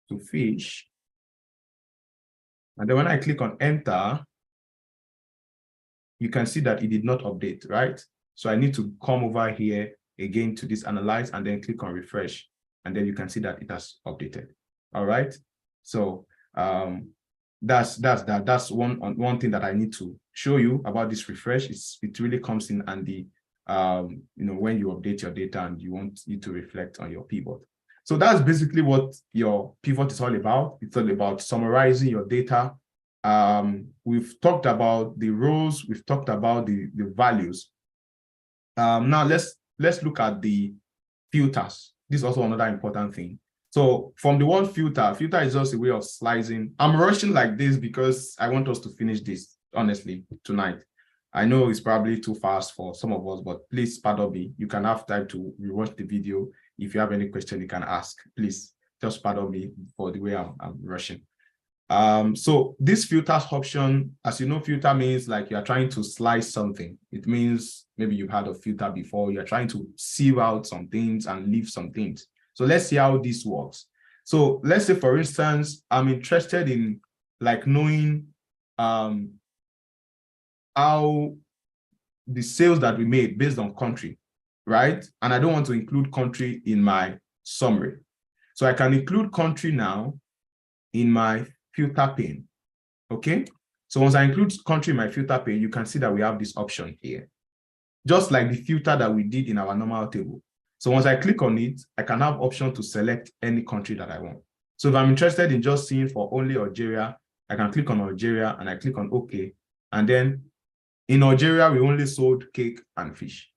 [SPEAKER 1] to fish. And then when I click on enter, you can see that it did not update, right? So I need to come over here again to this analyze and then click on refresh. And then you can see that it has updated. All right. So that's one thing that I need to show you about this refresh. It really comes in handy when you update your data and you want it to reflect on your pivot. So that's basically what your pivot is all about. It's all about summarizing your data. We've talked about the rows, we've talked about the values. Now let's look at the filters. This is also another important thing. So from the word filter is just a way of slicing. I'm rushing like this because I want us to finish this, honestly, tonight. I know it's probably too fast for some of us, but please pardon me. You can have time to rewatch the video. If you have any question, you can ask. Please just pardon me for the way I'm rushing. So this filters option, as you know, filter means like you're trying to slice something. It means maybe you've had a filter before, you're trying to sieve out some things and leave some things. So let's see how this works. So let's say, for instance, I'm interested in like knowing how the sales that we made based on country, right? And I don't want to include country in my summary. So I can include country now in my filter pane. Okay. So once I include country in my filter pane, you can see that we have this option here, just like the filter that we did in our normal table. So once I click on it, I can have option to select any country that I want. So if I'm interested in just seeing for only Algeria, I can click on Algeria and I click on OK. And then in Algeria, we only sold cake and fish.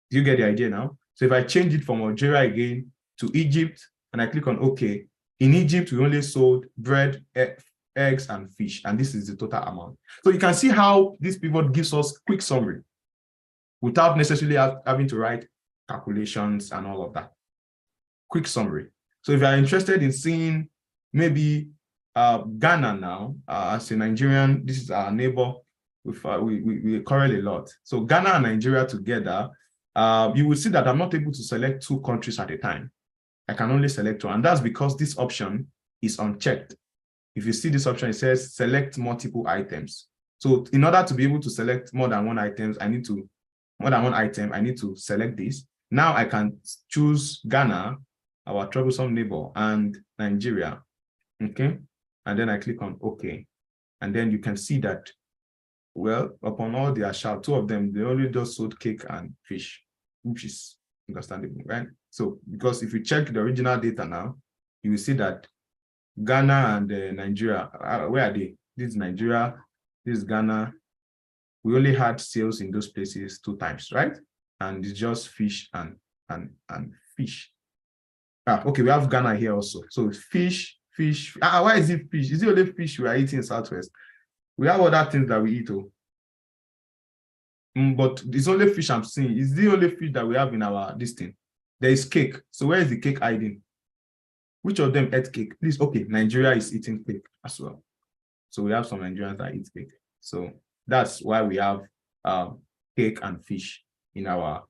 [SPEAKER 1] Do you get the idea now? So if I change it from Algeria again to Egypt and I click on OK, in Egypt, we only sold bread, eggs, and fish, and this is the total amount. So you can see how this pivot gives us quick summary without necessarily having to write calculations and all of that. Quick summary. So if you're interested in seeing maybe Ghana now, as a Nigerian, this is our neighbor. We correlate a lot. So Ghana and Nigeria together, you will see that I'm not able to select 2 countries at a time. I can only select 1, and that's because this option is unchecked. If you see this option, it says select multiple items. So in order to be able to select more than one item, I need to select this. Now I can choose Ghana, our troublesome neighbor, and Nigeria. Okay. And then I click on OK. And then you can see that, well, upon all their shout, 2 of them, they only just sold cake and fish, which is understandable, right? So because if you check the original data now, you will see that Ghana and Nigeria, where are they? This is Nigeria, this is Ghana. We only had sales in those places 2 times, right? And it's just fish and fish. Okay, we have Ghana here also. So fish. Why is it fish? Is it only fish we are eating in Southwest? We have other things that we eat, but it's only fish I'm seeing. It's the only fish that we have in our listing. There is cake. So where is the cake hiding? Which of them ate cake? Please, okay, Nigeria is eating cake as well. So we have some Nigerians that eat cake. So that's why we have cake and fish in our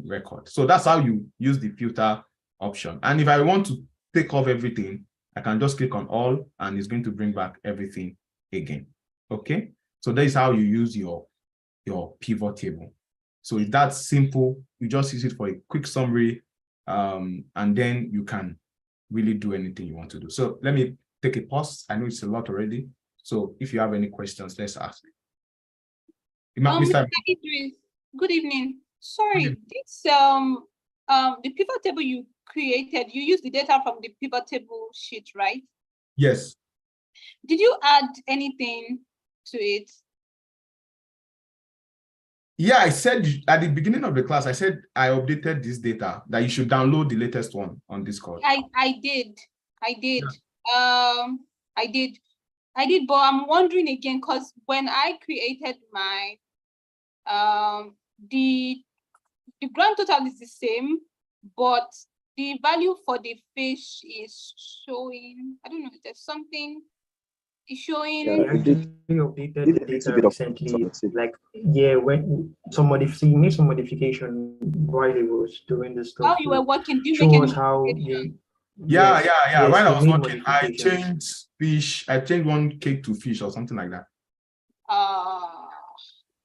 [SPEAKER 1] record. So that's how you use the filter option. And if I want to take off everything, I can just click on all and it's going to bring back everything again. Okay. So that is how you use your pivot table. So it's that simple. You just use it for a quick summary, and then you can really do anything you want to do. So let me take a pause. I know it's a lot already. So if you have any questions, let's ask.
[SPEAKER 7] Mr. Idris, good evening. Sorry, this the pivot table you created, you used the data from the pivot table sheet, right?
[SPEAKER 1] Yes.
[SPEAKER 7] Did you add anything to it?
[SPEAKER 1] Yeah, I said at the beginning of the class, I said I updated this data that you should download the latest one on Discord.
[SPEAKER 7] I did. Yeah. I did, but I'm wondering again, because when I created my the grand total is the same, but the value for the fish is showing, I don't know, there's something is showing.
[SPEAKER 14] Yeah, I actually updated the data recently. Like, yeah, when you made some modification while it was doing this stuff.
[SPEAKER 7] While you were working, do you
[SPEAKER 14] show
[SPEAKER 7] make
[SPEAKER 14] us how you
[SPEAKER 1] Yeah,
[SPEAKER 14] Yes,
[SPEAKER 1] yeah, yeah.
[SPEAKER 14] yes,
[SPEAKER 1] While I
[SPEAKER 14] we
[SPEAKER 1] was
[SPEAKER 14] made
[SPEAKER 1] working, I
[SPEAKER 14] modifications.
[SPEAKER 1] changed fish. I changed one cake to fish or something like that.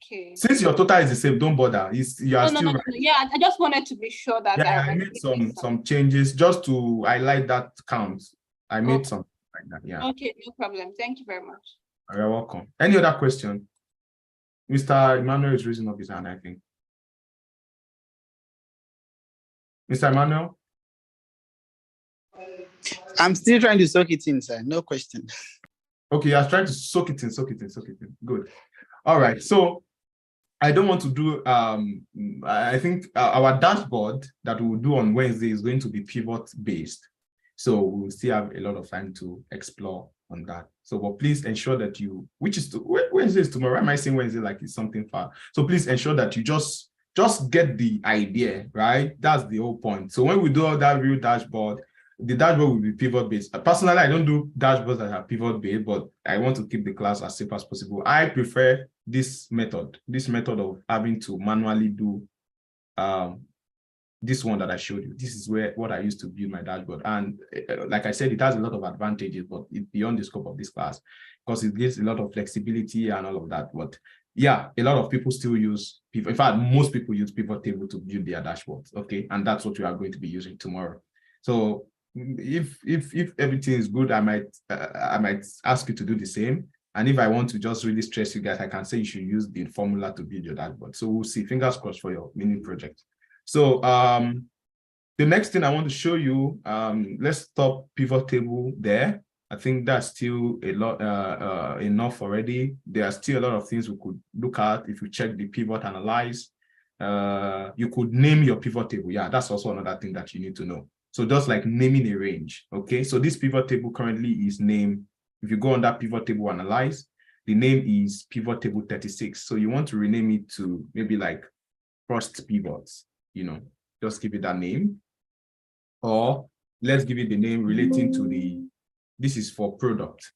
[SPEAKER 7] Okay.
[SPEAKER 1] Since your total is the same, don't bother. You are
[SPEAKER 7] No,
[SPEAKER 1] still right.
[SPEAKER 7] Yeah, I just wanted to be sure that
[SPEAKER 1] Yeah,
[SPEAKER 7] I
[SPEAKER 1] I
[SPEAKER 7] was
[SPEAKER 1] made
[SPEAKER 7] making
[SPEAKER 1] some changes just to highlight that count. I made
[SPEAKER 7] Okay.
[SPEAKER 1] some like that. Yeah.
[SPEAKER 7] Okay, no problem. Thank you very much.
[SPEAKER 1] You're welcome. Any other question? Mr. Emmanuel is raising up his hand, I think. Mr. Emmanuel?
[SPEAKER 10] I'm still trying to soak it in, sir. No question.
[SPEAKER 1] Okay, I was trying to soak it in. Good. All right. So I don't want to do, I think our dashboard that we'll do on Wednesday is going to be pivot based. So we'll still have a lot of time to explore on that. So, but please ensure that Wednesday is tomorrow. Why am I saying Wednesday like it's something far? So please ensure that you just get the idea, right? That's the whole point. So when we do all that real dashboard, the dashboard will be pivot based. Personally, I don't do dashboards that are pivot based, but I want to keep the class as safe as possible. I prefer this method of having to manually do this one that I showed you. This is what I used to build my dashboard. And like I said, it has a lot of advantages, but it's beyond the scope of this class because it gives a lot of flexibility and all of that. But yeah, a lot of people still use pivot. In fact, most people use pivot table to build their dashboards. Okay, and that's what we are going to be using tomorrow. So if everything is good, I might ask you to do the same. And if I want to just really stress you guys, I can say you should use the formula to build your dashboard. So we'll see. Fingers crossed for your mini project. So the next thing I want to show you, let's stop pivot table there. I think that's still a lot enough already. There are still a lot of things we could look at if you check the pivot analyze. You could name your pivot table. Yeah, that's also another thing that you need to know. So just like naming a range, okay? So this pivot table currently is named, if you go on that pivot table analyze, the name is pivot table 36. So you want to rename it to maybe like first pivots, just give it that name. Or let's give it the name relating to this is for products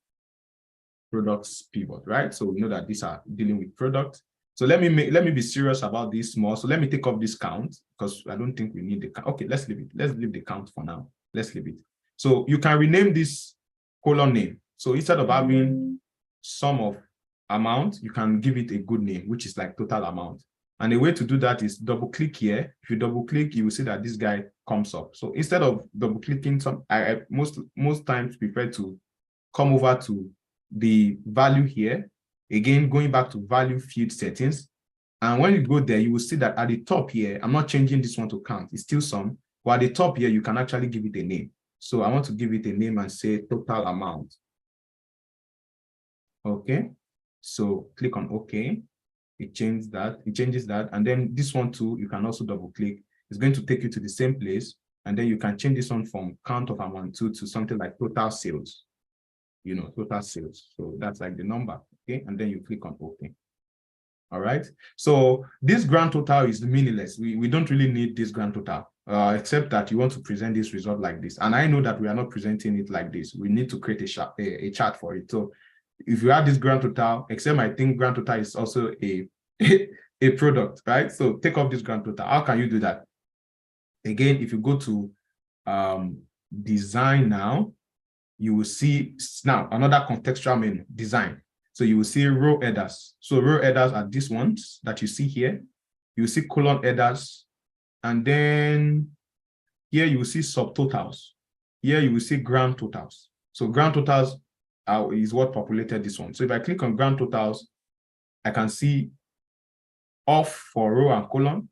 [SPEAKER 1] pivot, right? So we know that these are dealing with product. So let me be serious about this more. So let me take off this count because I don't think we need the count. Okay, let's leave it. Let's leave the count for now. Let's leave it. So you can rename this column name. So instead of having sum of amount, you can give it a good name, which is like total amount. And the way to do that is double click here. If you double click, you will see that this guy comes up. So instead of double clicking, I most times prefer to come over to the value here. Again, going back to value field settings. And when you go there, you will see that at the top here, I'm not changing this one to count. It's still sum. But at the top here, you can actually give it a name. So I want to give it a name and say total amount. Okay. So click on OK. It changes that. And then this one too, you can also double click. It's going to take you to the same place. And then you can change this one from count of amount to something like total sales. Total sales. So that's like the number. Okay. And then you click on OK. All right. So this grand total is meaningless. We don't really need this grand total, except that you want to present this result like this. And I know that we are not presenting it like this. We need to create a chart for it. So if you have this grand total, except I think grand total is also a product, right? So take off this grand total. How can you do that? Again, if you go to design now, you will see now another contextual menu, design. So you will see row headers. So row headers are these ones that you see here. You will see column headers. And then here you will see subtotals. Here you will see grand totals. So grand totals is what populated this one. So if I click on grand totals, I can see off for row and column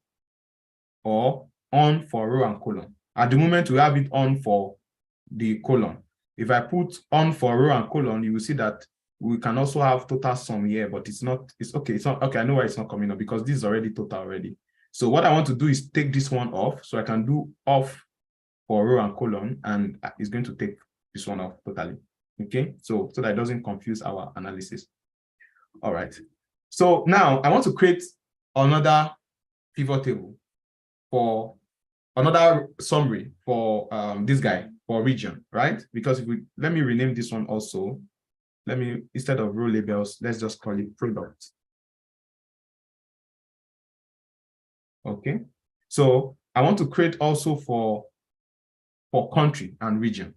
[SPEAKER 1] or on for row and column. At the moment, we have it on for the column. If I put on for row and column, you will see that we can also have total sum here, but it's okay. It's not okay. I know why it's not coming up because this is already total already. So what I want to do is take this one off. So I can do off for row and column, and it's going to take this one off totally. Okay, so that it doesn't confuse our analysis. All right. So now I want to create another pivot table for another summary for this guy for region, right? Because let me rename this one also. Let me, instead of row labels, let's just call it product. Okay. So I want to create also for for country and region.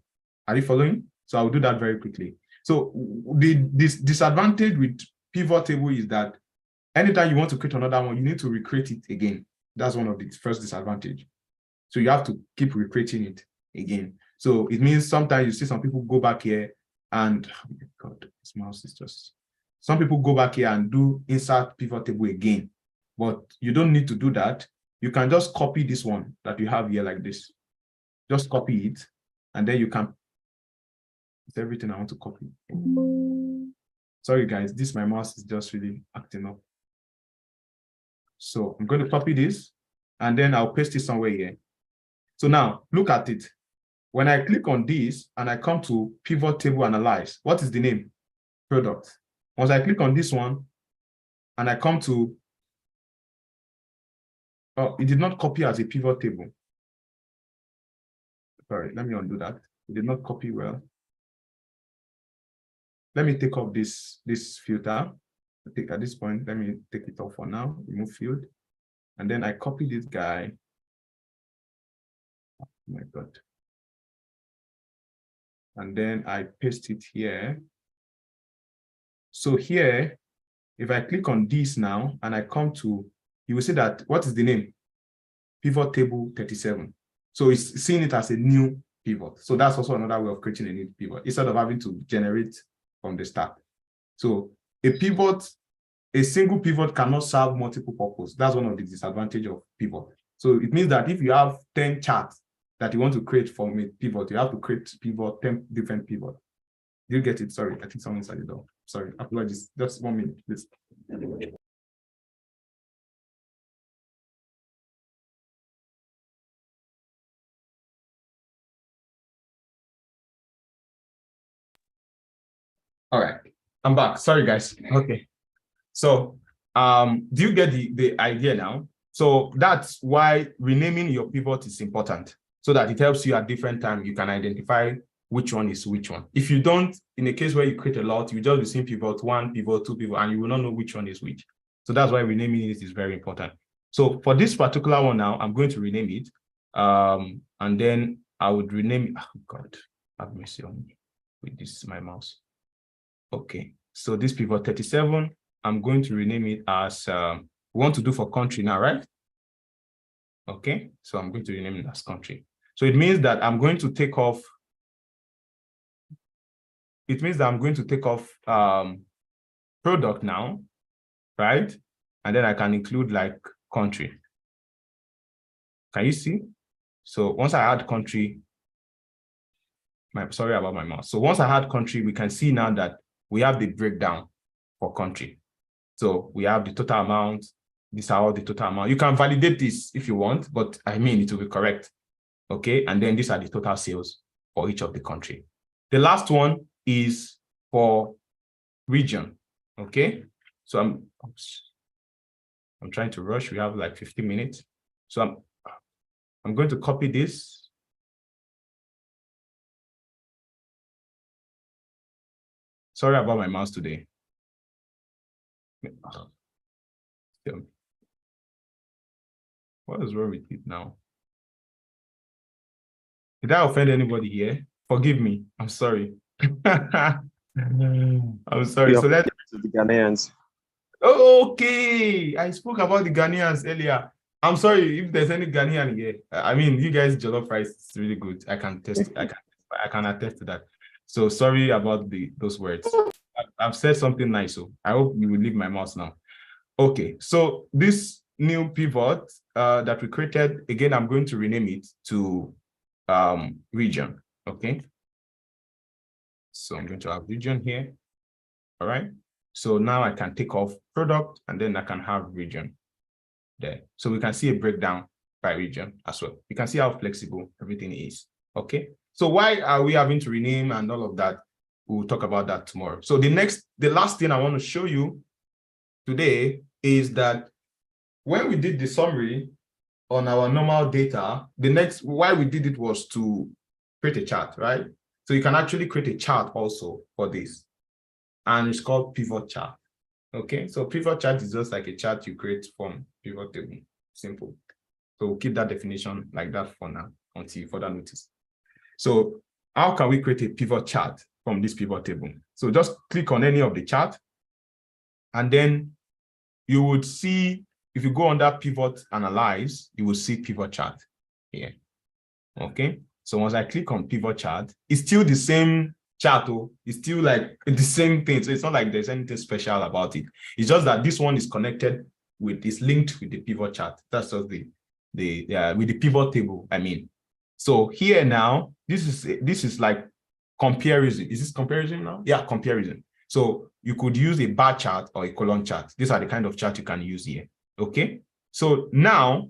[SPEAKER 1] Are you following? So I'll do that very quickly. So this disadvantage with pivot table is that anytime you want to create another one, you need to recreate it again. That's one of the first disadvantage. So you have to keep recreating it again. So it means sometimes you see some people go back here and, oh my God, this mouse is just, some people go back here and do insert pivot table again, but you don't need to do that. You can just copy this one that you have here like this. Just copy it, and then you can, it's everything I want to copy. Sorry guys, my mouse is just really acting up. So I'm going to copy this, and then I'll paste it somewhere here. So now look at it. When I click on this and I come to pivot table analyze, what is the name? Product. Once I click on this one and I come to, oh, it did not copy as a pivot table. Sorry, let me undo that. It did not copy well. Let me take off this filter. I think at this point, let me take it off for now, remove field. And then I copy this guy. Oh my God. And then I paste it here. So here, if I click on this now and I come to, you will see that, what is the name? Pivot table 37. So it's seeing it as a new pivot. So that's also another way of creating a new pivot instead of having to generate from the start. So a pivot, a single pivot cannot serve multiple purposes. That's one of the disadvantages of pivot. So it means that if you have 10 charts that you want to create from a pivot, you have to create 10 different pivots. Do you get it? Sorry, I think someone inside the door. Sorry, apologies. Just 1 minute, please. All right, I'm back. Sorry, guys. Okay. So do you get the idea now? So that's why renaming your pivot is important, so that it helps you at different times. You can identify which one is which one. If you don't, in a case where you create a lot, you just be seeing pivot 1, pivot 2, pivot, and you will not know which one is which. So that's why renaming it is very important. So for this particular one now, I'm going to rename it. And then I would rename, oh God, have mercy on me with this, my mouse. Okay, so this pivot 37, I'm going to rename it as, we want to do for country now, right? Okay, so I'm going to rename it as country. So it means that I'm going to take off, product now, right? And then I can include like country. Can you see? So once I add country, sorry about my mouse. So once I add country, we can see now that we have the breakdown for country. So we have the total amount. These are all the total amount. You can validate this if you want, but I mean, it will be correct. Okay, and then these are the total sales for each of the country. The last one is for region. Okay, so I'm trying to rush. We have like 15 minutes. So I'm going to copy this. Sorry about my mouse today. What is wrong with it now? Did I offend anybody here? Forgive me. I'm sorry. I'm sorry. So let's
[SPEAKER 15] the Ghanaians.
[SPEAKER 1] Okay, I spoke about the Ghanaians earlier. I'm sorry if there's any Ghanaian here. I mean, you guys jollof rice is really good. I can attest to that. So sorry about those words. I've said something nice, so I hope you will leave my mouse now. Okay, so this new pivot that we created, again, I'm going to rename it to region. Okay, so I'm going to have region here. All right, so now I can take off product and then I can have region there. So we can see a breakdown by region as well. You can see how flexible everything is. Okay, so why are we having to rename and all of that? We'll talk about that tomorrow. So the last thing I want to show you today is that when we did the summary on our normal data, why we did it was to create a chart, right? So you can actually create a chart also for this, and it's called pivot chart. Okay, so pivot chart is just like a chart you create from pivot table. Simple. So we'll keep that definition like that for now until you further notice. So how can we create a pivot chart from this pivot table? So just click on any of the chart, and then you would see, if you go under pivot analyze, you will see pivot chart here. Okay. So once I click on pivot chart, it's still the same chart. Oh, it's still like the same thing. So it's not like there's anything special about it. It's just that this one is connected with, is linked with the pivot chart. That's just with the pivot table, I mean. So here now, this is like comparison. Is this comparison now? Yeah, comparison. So you could use a bar chart or a column chart. These are the kind of chart you can use here. Okay. So now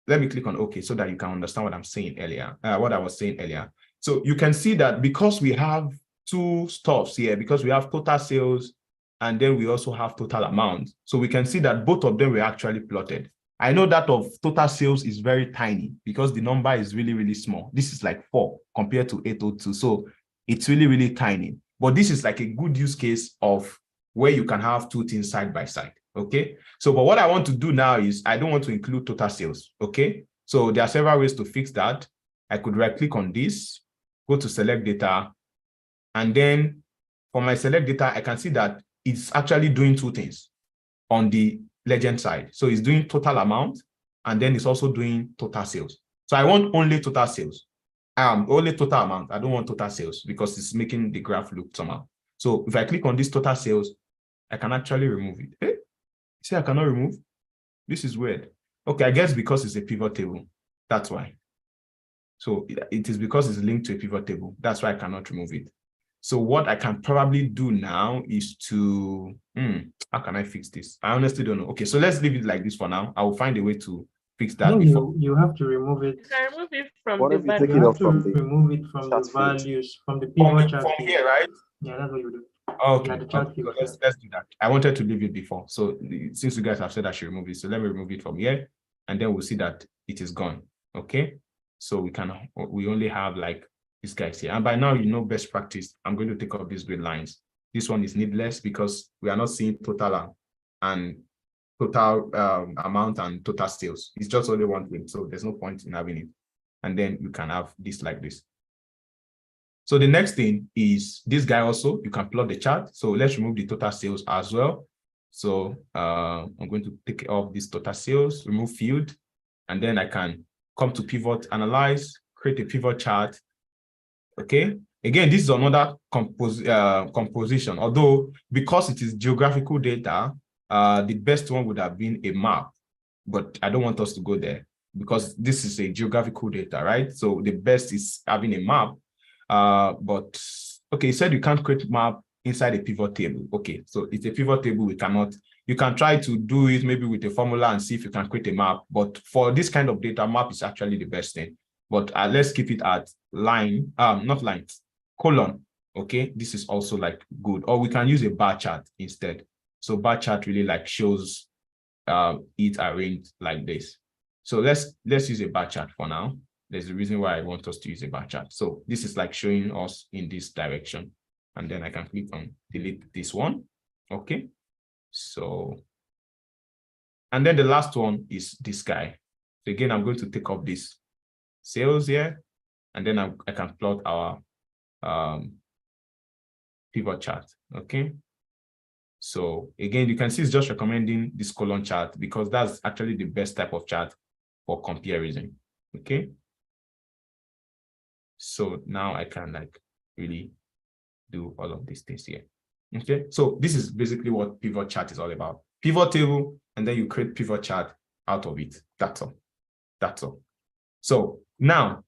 [SPEAKER 1] let me click on OK so that you can understand what I'm saying earlier, what I was saying earlier. So you can see that because we have two stuffs here, because we have total sales and then we also have total amount. So we can see that both of them were actually plotted. I know that of total sales is very tiny because the number is really, really small. This is like 4 compared to 802. So it's really, really tiny. But this is like a good use case of where you can have two things side by side. Okay. So, but what I want to do now is I don't want to include total sales. Okay. So there are several ways to fix that. I could right click on this, go to select data. And then for my select data, I can see that it's actually doing two things on the legend side. So it's doing total amount, and then it's also doing total sales. So I want only total sales. Only total amount. I don't want total sales because it's making the graph look somehow. So if I click on this total sales, I can actually remove it. Hey, see, I cannot remove. This is weird. Okay, I guess because it's a pivot table. That's why. So it is because it's linked to a pivot table. That's why I cannot remove it. So what I can probably do now is to, how can I fix this? I honestly don't know. Okay, so let's leave it like this for now. I will find a way to fix that.
[SPEAKER 14] No,
[SPEAKER 1] before.
[SPEAKER 14] you have to remove it.
[SPEAKER 15] You can remove it from
[SPEAKER 16] What
[SPEAKER 15] the
[SPEAKER 16] if you
[SPEAKER 15] value.
[SPEAKER 16] take
[SPEAKER 14] You
[SPEAKER 16] it
[SPEAKER 14] have
[SPEAKER 16] off
[SPEAKER 14] to
[SPEAKER 16] from the
[SPEAKER 14] remove it from the
[SPEAKER 16] chart field?
[SPEAKER 14] values, from the pivot chart
[SPEAKER 1] From
[SPEAKER 14] field.
[SPEAKER 1] here, right?
[SPEAKER 14] Yeah, that's what you do.
[SPEAKER 1] Okay,
[SPEAKER 14] Yeah, the chart
[SPEAKER 1] okay.
[SPEAKER 14] field.
[SPEAKER 1] So let's do that. I wanted to leave it before. So since you guys have said I should remove it, so let me remove it from here, and then we'll see that it is gone. Okay. So we only have like these guys here. And by now, you know, best practice, I'm going to take off these grid lines. This one is needless because we are not seeing total and total amount and total sales. It's just only one thing. So there's no point in having it. And then you can have this like this. So the next thing is this guy also, you can plot the chart. So let's remove the total sales as well. So I'm going to take off this total sales, remove field, and then I can come to pivot, analyze, create a pivot chart. Okay. Again, this is another composition, although because it is geographical data, the best one would have been a map, but I don't want us to go there because this is a geographical data, right? So the best is having a map. But okay, you said you can't create map inside a pivot table. Okay, so it's a pivot table. We cannot. You can try to do it maybe with a formula and see if you can create a map. But for this kind of data, map is actually the best thing. But let's keep it at line, not lines, column. Okay, this is also like good. Or we can use a bar chart instead. So bar chart really like shows it arranged like this. So let's use a bar chart for now. There's a reason why I want us to use a bar chart. So this is like showing us in this direction. And then I can click on delete this one. Okay. So, and then the last one is this guy. So again, I'm going to take off this sales here. And then I can plot our pivot chart. Okay. So again, you can see it's just recommending this column chart because that's actually the best type of chart for comparison. Okay. So now I can like really do all of these things here. Okay. So this is basically what pivot chart is all about. Pivot table, and then you create pivot chart out of it. That's all. That's all. So now,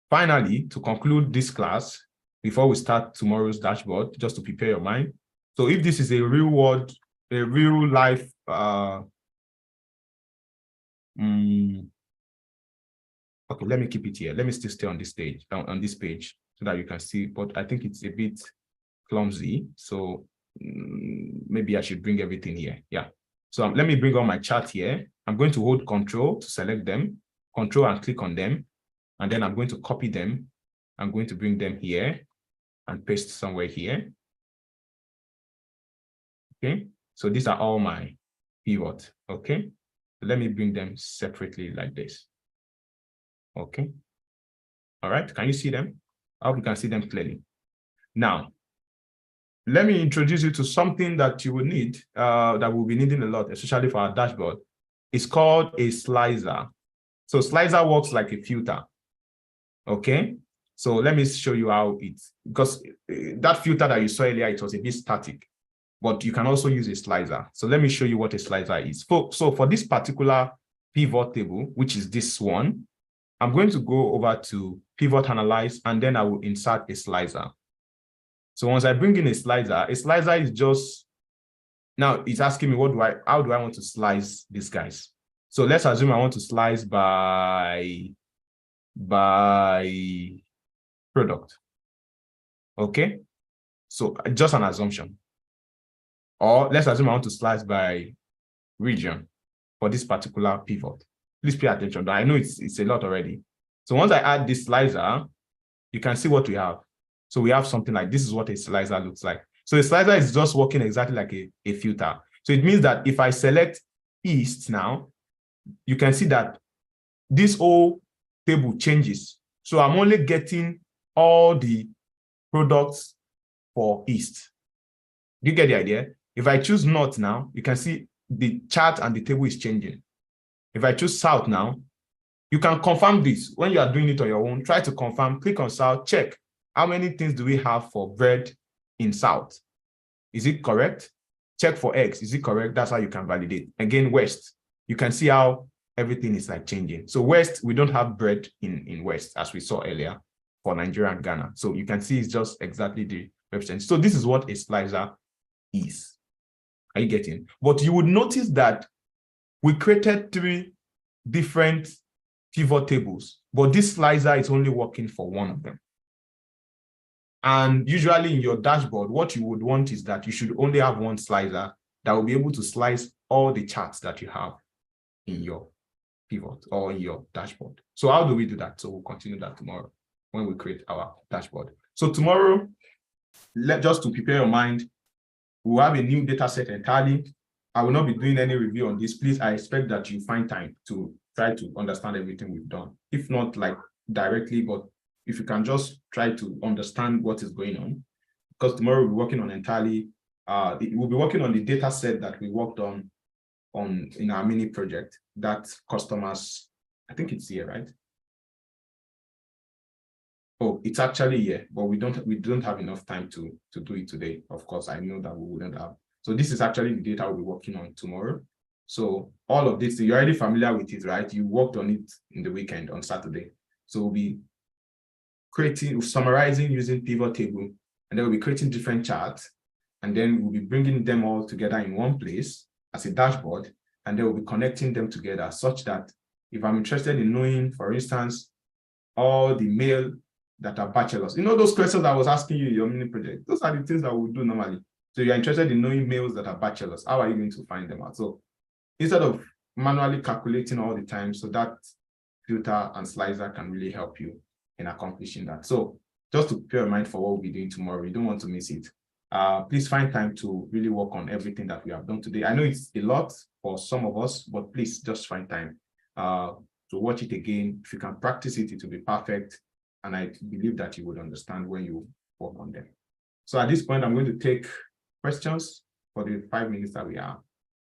[SPEAKER 1] finally, to conclude this class, before we start tomorrow's dashboard, just to prepare your mind. So if this is a real world, a real life, okay, let me keep it here. Let me still stay on this stage, on this page, so that you can see, but I think it's a bit clumsy. So maybe I should bring everything here. Yeah. So let me bring on my chart here. I'm going to hold Control to select them, Control and click on them. And then I'm going to copy them. I'm going to bring them here and paste somewhere here. Okay. So these are all my pivots. Okay. Let me bring them separately like this. Okay. All right, can you see them? I hope you can see them clearly. Now, let me introduce you to something that you will need, that we'll be needing a lot, especially for our dashboard. It's called a slicer. So slicer works like a filter. Okay, so let me show you how it's, because that filter that you saw earlier, it was a bit static, but you can also use a slicer. So let me show you what a slicer is. So for this particular pivot table, which is this one, I'm going to go over to pivot analyze, and then I will insert a slicer. So once I bring in a slicer is just, now it's asking me, how do I want to slice these guys? So let's assume I want to slice by product. Okay, so just an assumption. Or let's assume I want to slice by region for this particular pivot. Please pay attention. I know it's a lot already. So once I add this slicer, you can see what we have. So we have something like, this is what a slicer looks like. So a slicer is just working exactly like a filter. So it means that if I select East now, you can see that this whole table changes. So I'm only getting all the products for East. Do you get the idea? If I choose North now, you can see the chart and the table is changing. If I choose South now, you can confirm this. When you are doing it on your own, try to confirm, click on South, check. How many things do we have for bread in South? Is it correct? Check for eggs. Is it correct? That's how you can validate. Again, West. You can see how everything is like changing. So West, we don't have bread in West, as we saw earlier for Nigeria and Ghana. So you can see it's just exactly the representation. So this is what a slicer is. Are you getting? But you would notice that we created 3 different pivot tables, but this slicer is only working for one of them. And usually in your dashboard, what you would want is that you should only have one slicer that will be able to slice all the charts that you have in your pivot or in your dashboard. So how do we do that? So we'll continue that tomorrow when we create our dashboard. So tomorrow, just to prepare your mind, we'll have a new data set entirely. I will not be doing any review on this. Please, I expect that you find time to try to understand everything we've done. If not like directly, but if you can just try to understand what is going on, because tomorrow we'll be working on entirely, we'll be working on the data set that we worked on in our mini project that customers, I think it's here, right? Oh, it's actually here, but we don't have enough time to do it today. Of course, I know that we wouldn't have. So this is actually the data we'll be working on tomorrow. So all of this, you're already familiar with it, right? You worked on it in the weekend on Saturday. So we'll be summarizing using pivot table, and then we'll be creating different charts, and then we'll be bringing them all together in one place as a dashboard, and then we'll be connecting them together such that if I'm interested in knowing, for instance, all the male that are bachelors, you know, those questions I was asking you in your mini project, those are the things that we'll do normally. So you're interested in knowing males that are bachelors, how are you going to find them out? So instead of manually calculating all the time, so that filter and slicer can really help you in accomplishing that. So just to prepare your mind for what we'll be doing tomorrow, you don't want to miss it. Please find time to really work on everything that we have done today. I know it's a lot for some of us, but please just find time to watch it again. If you can practice it, it will be perfect. And I believe that you would understand when you work on them. So at this point, I'm going to take questions for the 5 minutes that we have.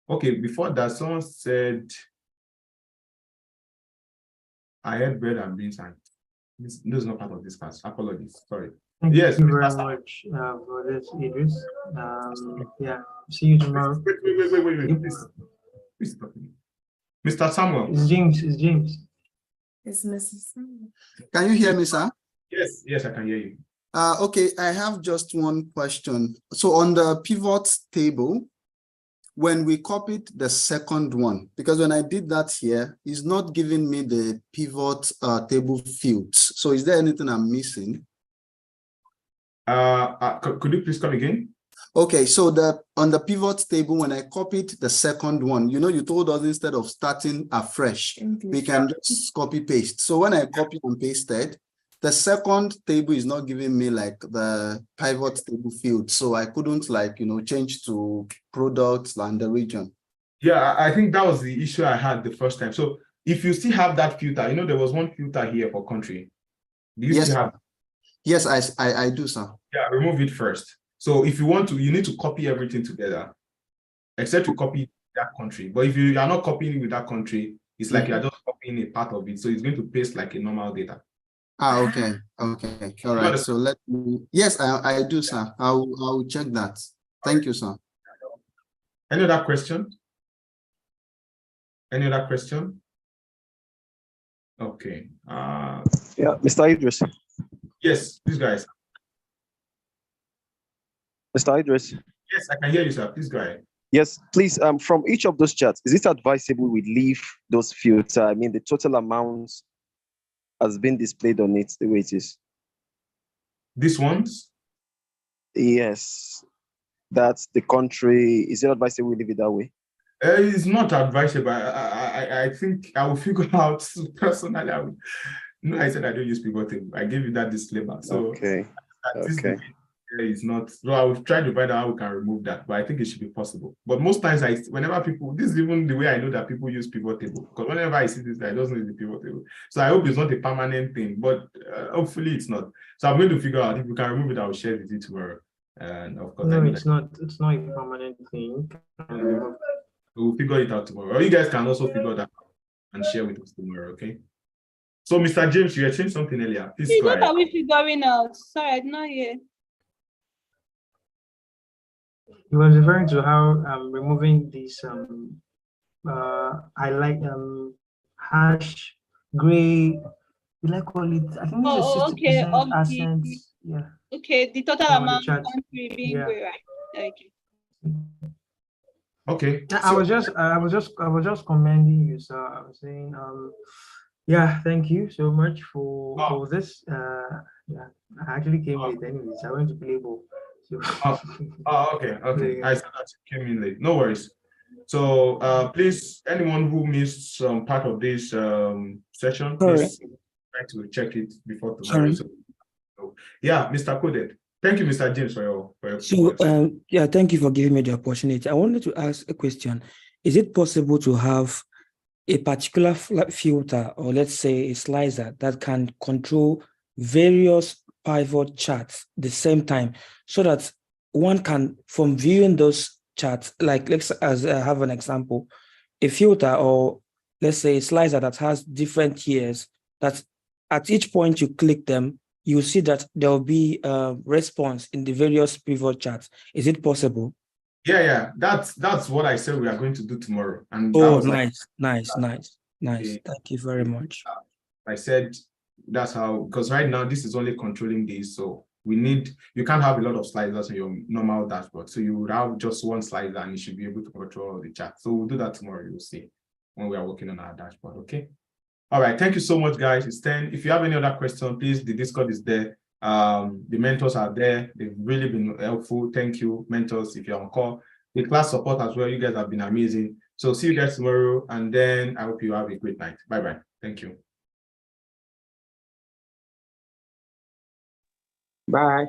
[SPEAKER 1] Okay, before that, someone said, I had bread and beans, and this is not part of this class. Apologies, sorry.
[SPEAKER 14] Thank
[SPEAKER 1] Yes,
[SPEAKER 14] you very much for this, Idris. Yeah, see you tomorrow.
[SPEAKER 1] Wait. Please stop me. Mr. Samuel.
[SPEAKER 14] It's James. It's James.
[SPEAKER 15] It's Mrs. Samuel.
[SPEAKER 10] Can you hear me, sir?
[SPEAKER 1] Yes, I can hear you.
[SPEAKER 10] Okay, I have just one question. So on the pivot table, when we copied the second one, because when I did that here, it's not giving me the pivot table fields. So is there anything I'm missing?
[SPEAKER 1] Could you please come again?
[SPEAKER 10] Okay, so on the pivot table, when I copied the second one, you know, you told us instead of starting afresh, we can just copy paste. So when I copied and pasted, the second table is not giving me like the pivot table field. So I couldn't like, you know, change to products and the region.
[SPEAKER 1] Yeah, I think that was the issue I had the first time. So if you still have that filter, you know, there was one filter here for country. Do you
[SPEAKER 10] Yes,
[SPEAKER 1] still have?
[SPEAKER 10] yes, I do, sir.
[SPEAKER 1] Yeah, remove it first. So if you want to, you need to copy everything together, except you copy that country. But if you are not copying with that country, it's like you are just copying a part of it. So it's going to paste like a normal data.
[SPEAKER 10] Ah, okay, okay, all right. So let me. Yes, I do, sir. I'll check that. Thank you, sir.
[SPEAKER 1] Any other question? Any other question? Okay.
[SPEAKER 16] Yeah, Mr. Idris.
[SPEAKER 1] Yes, these guys.
[SPEAKER 16] Mr. Idris.
[SPEAKER 1] Yes, I can hear you, sir. Please go ahead.
[SPEAKER 16] Yes, please. From each of those charts, is it advisable we leave those fields? I mean, the total amount has been displayed on it the way it is.
[SPEAKER 1] These ones?
[SPEAKER 16] Yes, that's the country. Is it advisable we leave it that way?
[SPEAKER 1] It's not advisable. I think I will figure out personally. No, I said I don't use pivot table. I gave you that disclaimer. So
[SPEAKER 16] okay, okay.
[SPEAKER 1] It's not. So I will try to find out how we can remove that, but I think it should be possible. But most times, whenever people, this is even the way I know that people use pivot table, because whenever I see this, I don't know the pivot table. So I hope it's not a permanent thing, but hopefully it's not. So I'm going to figure out if we can remove it. I will share it with you tomorrow. And of course,
[SPEAKER 14] no, it's not. It's not a permanent thing.
[SPEAKER 1] We'll figure it out tomorrow. Or you guys can also figure that out and share with us tomorrow. Okay. So, Mr. James, you had saying something earlier. Please go
[SPEAKER 7] What
[SPEAKER 1] ahead.
[SPEAKER 7] are we figuring out? Sorry, I did not hear.
[SPEAKER 14] He was referring to how removing this highlight hash gray. Will I call it? I think this is 60% assets. Yeah.
[SPEAKER 7] Okay, the total amount of country being gray, right?
[SPEAKER 1] Okay.
[SPEAKER 14] I was just commending you, sir. I was saying, yeah, thank you so much for this. Yeah, I actually came late anyways. I went to play ball. So.
[SPEAKER 1] Okay. I said that you came in late. No worries. So please, anyone who missed some part of this session, please try to check it before tomorrow. So, yeah, Mr. Coded. Thank you, Mr. James, for your
[SPEAKER 5] So yeah, thank you for giving me the opportunity. I wanted to ask a question. Is it possible to have a particular filter, or let's say a slicer, that can control various pivot charts at the same time, so that one can, from viewing those charts, like let's have an example, a filter, or let's say a slicer that has different tiers, that at each point you click them, you see that there will be a response in the various pivot charts. Is it possible?
[SPEAKER 1] Yeah. That's what I said we are going to do tomorrow. And
[SPEAKER 5] oh, nice. Thank you very much.
[SPEAKER 1] I said that's how, because right now this is only controlling these. So you can't have a lot of sliders on your normal dashboard. So you would have just one slider and you should be able to control the chart. So we'll do that tomorrow. You'll see when we are working on our dashboard. Okay. All right. Thank you so much, guys. It's 10. If you have any other question, please, the Discord is there. The mentors are there. They've really been helpful. Thank you, mentors, if you're on call. The class support as well. You guys have been amazing. So see you guys tomorrow. And then I hope you have a great night. Bye-bye. Thank you.
[SPEAKER 2] Bye.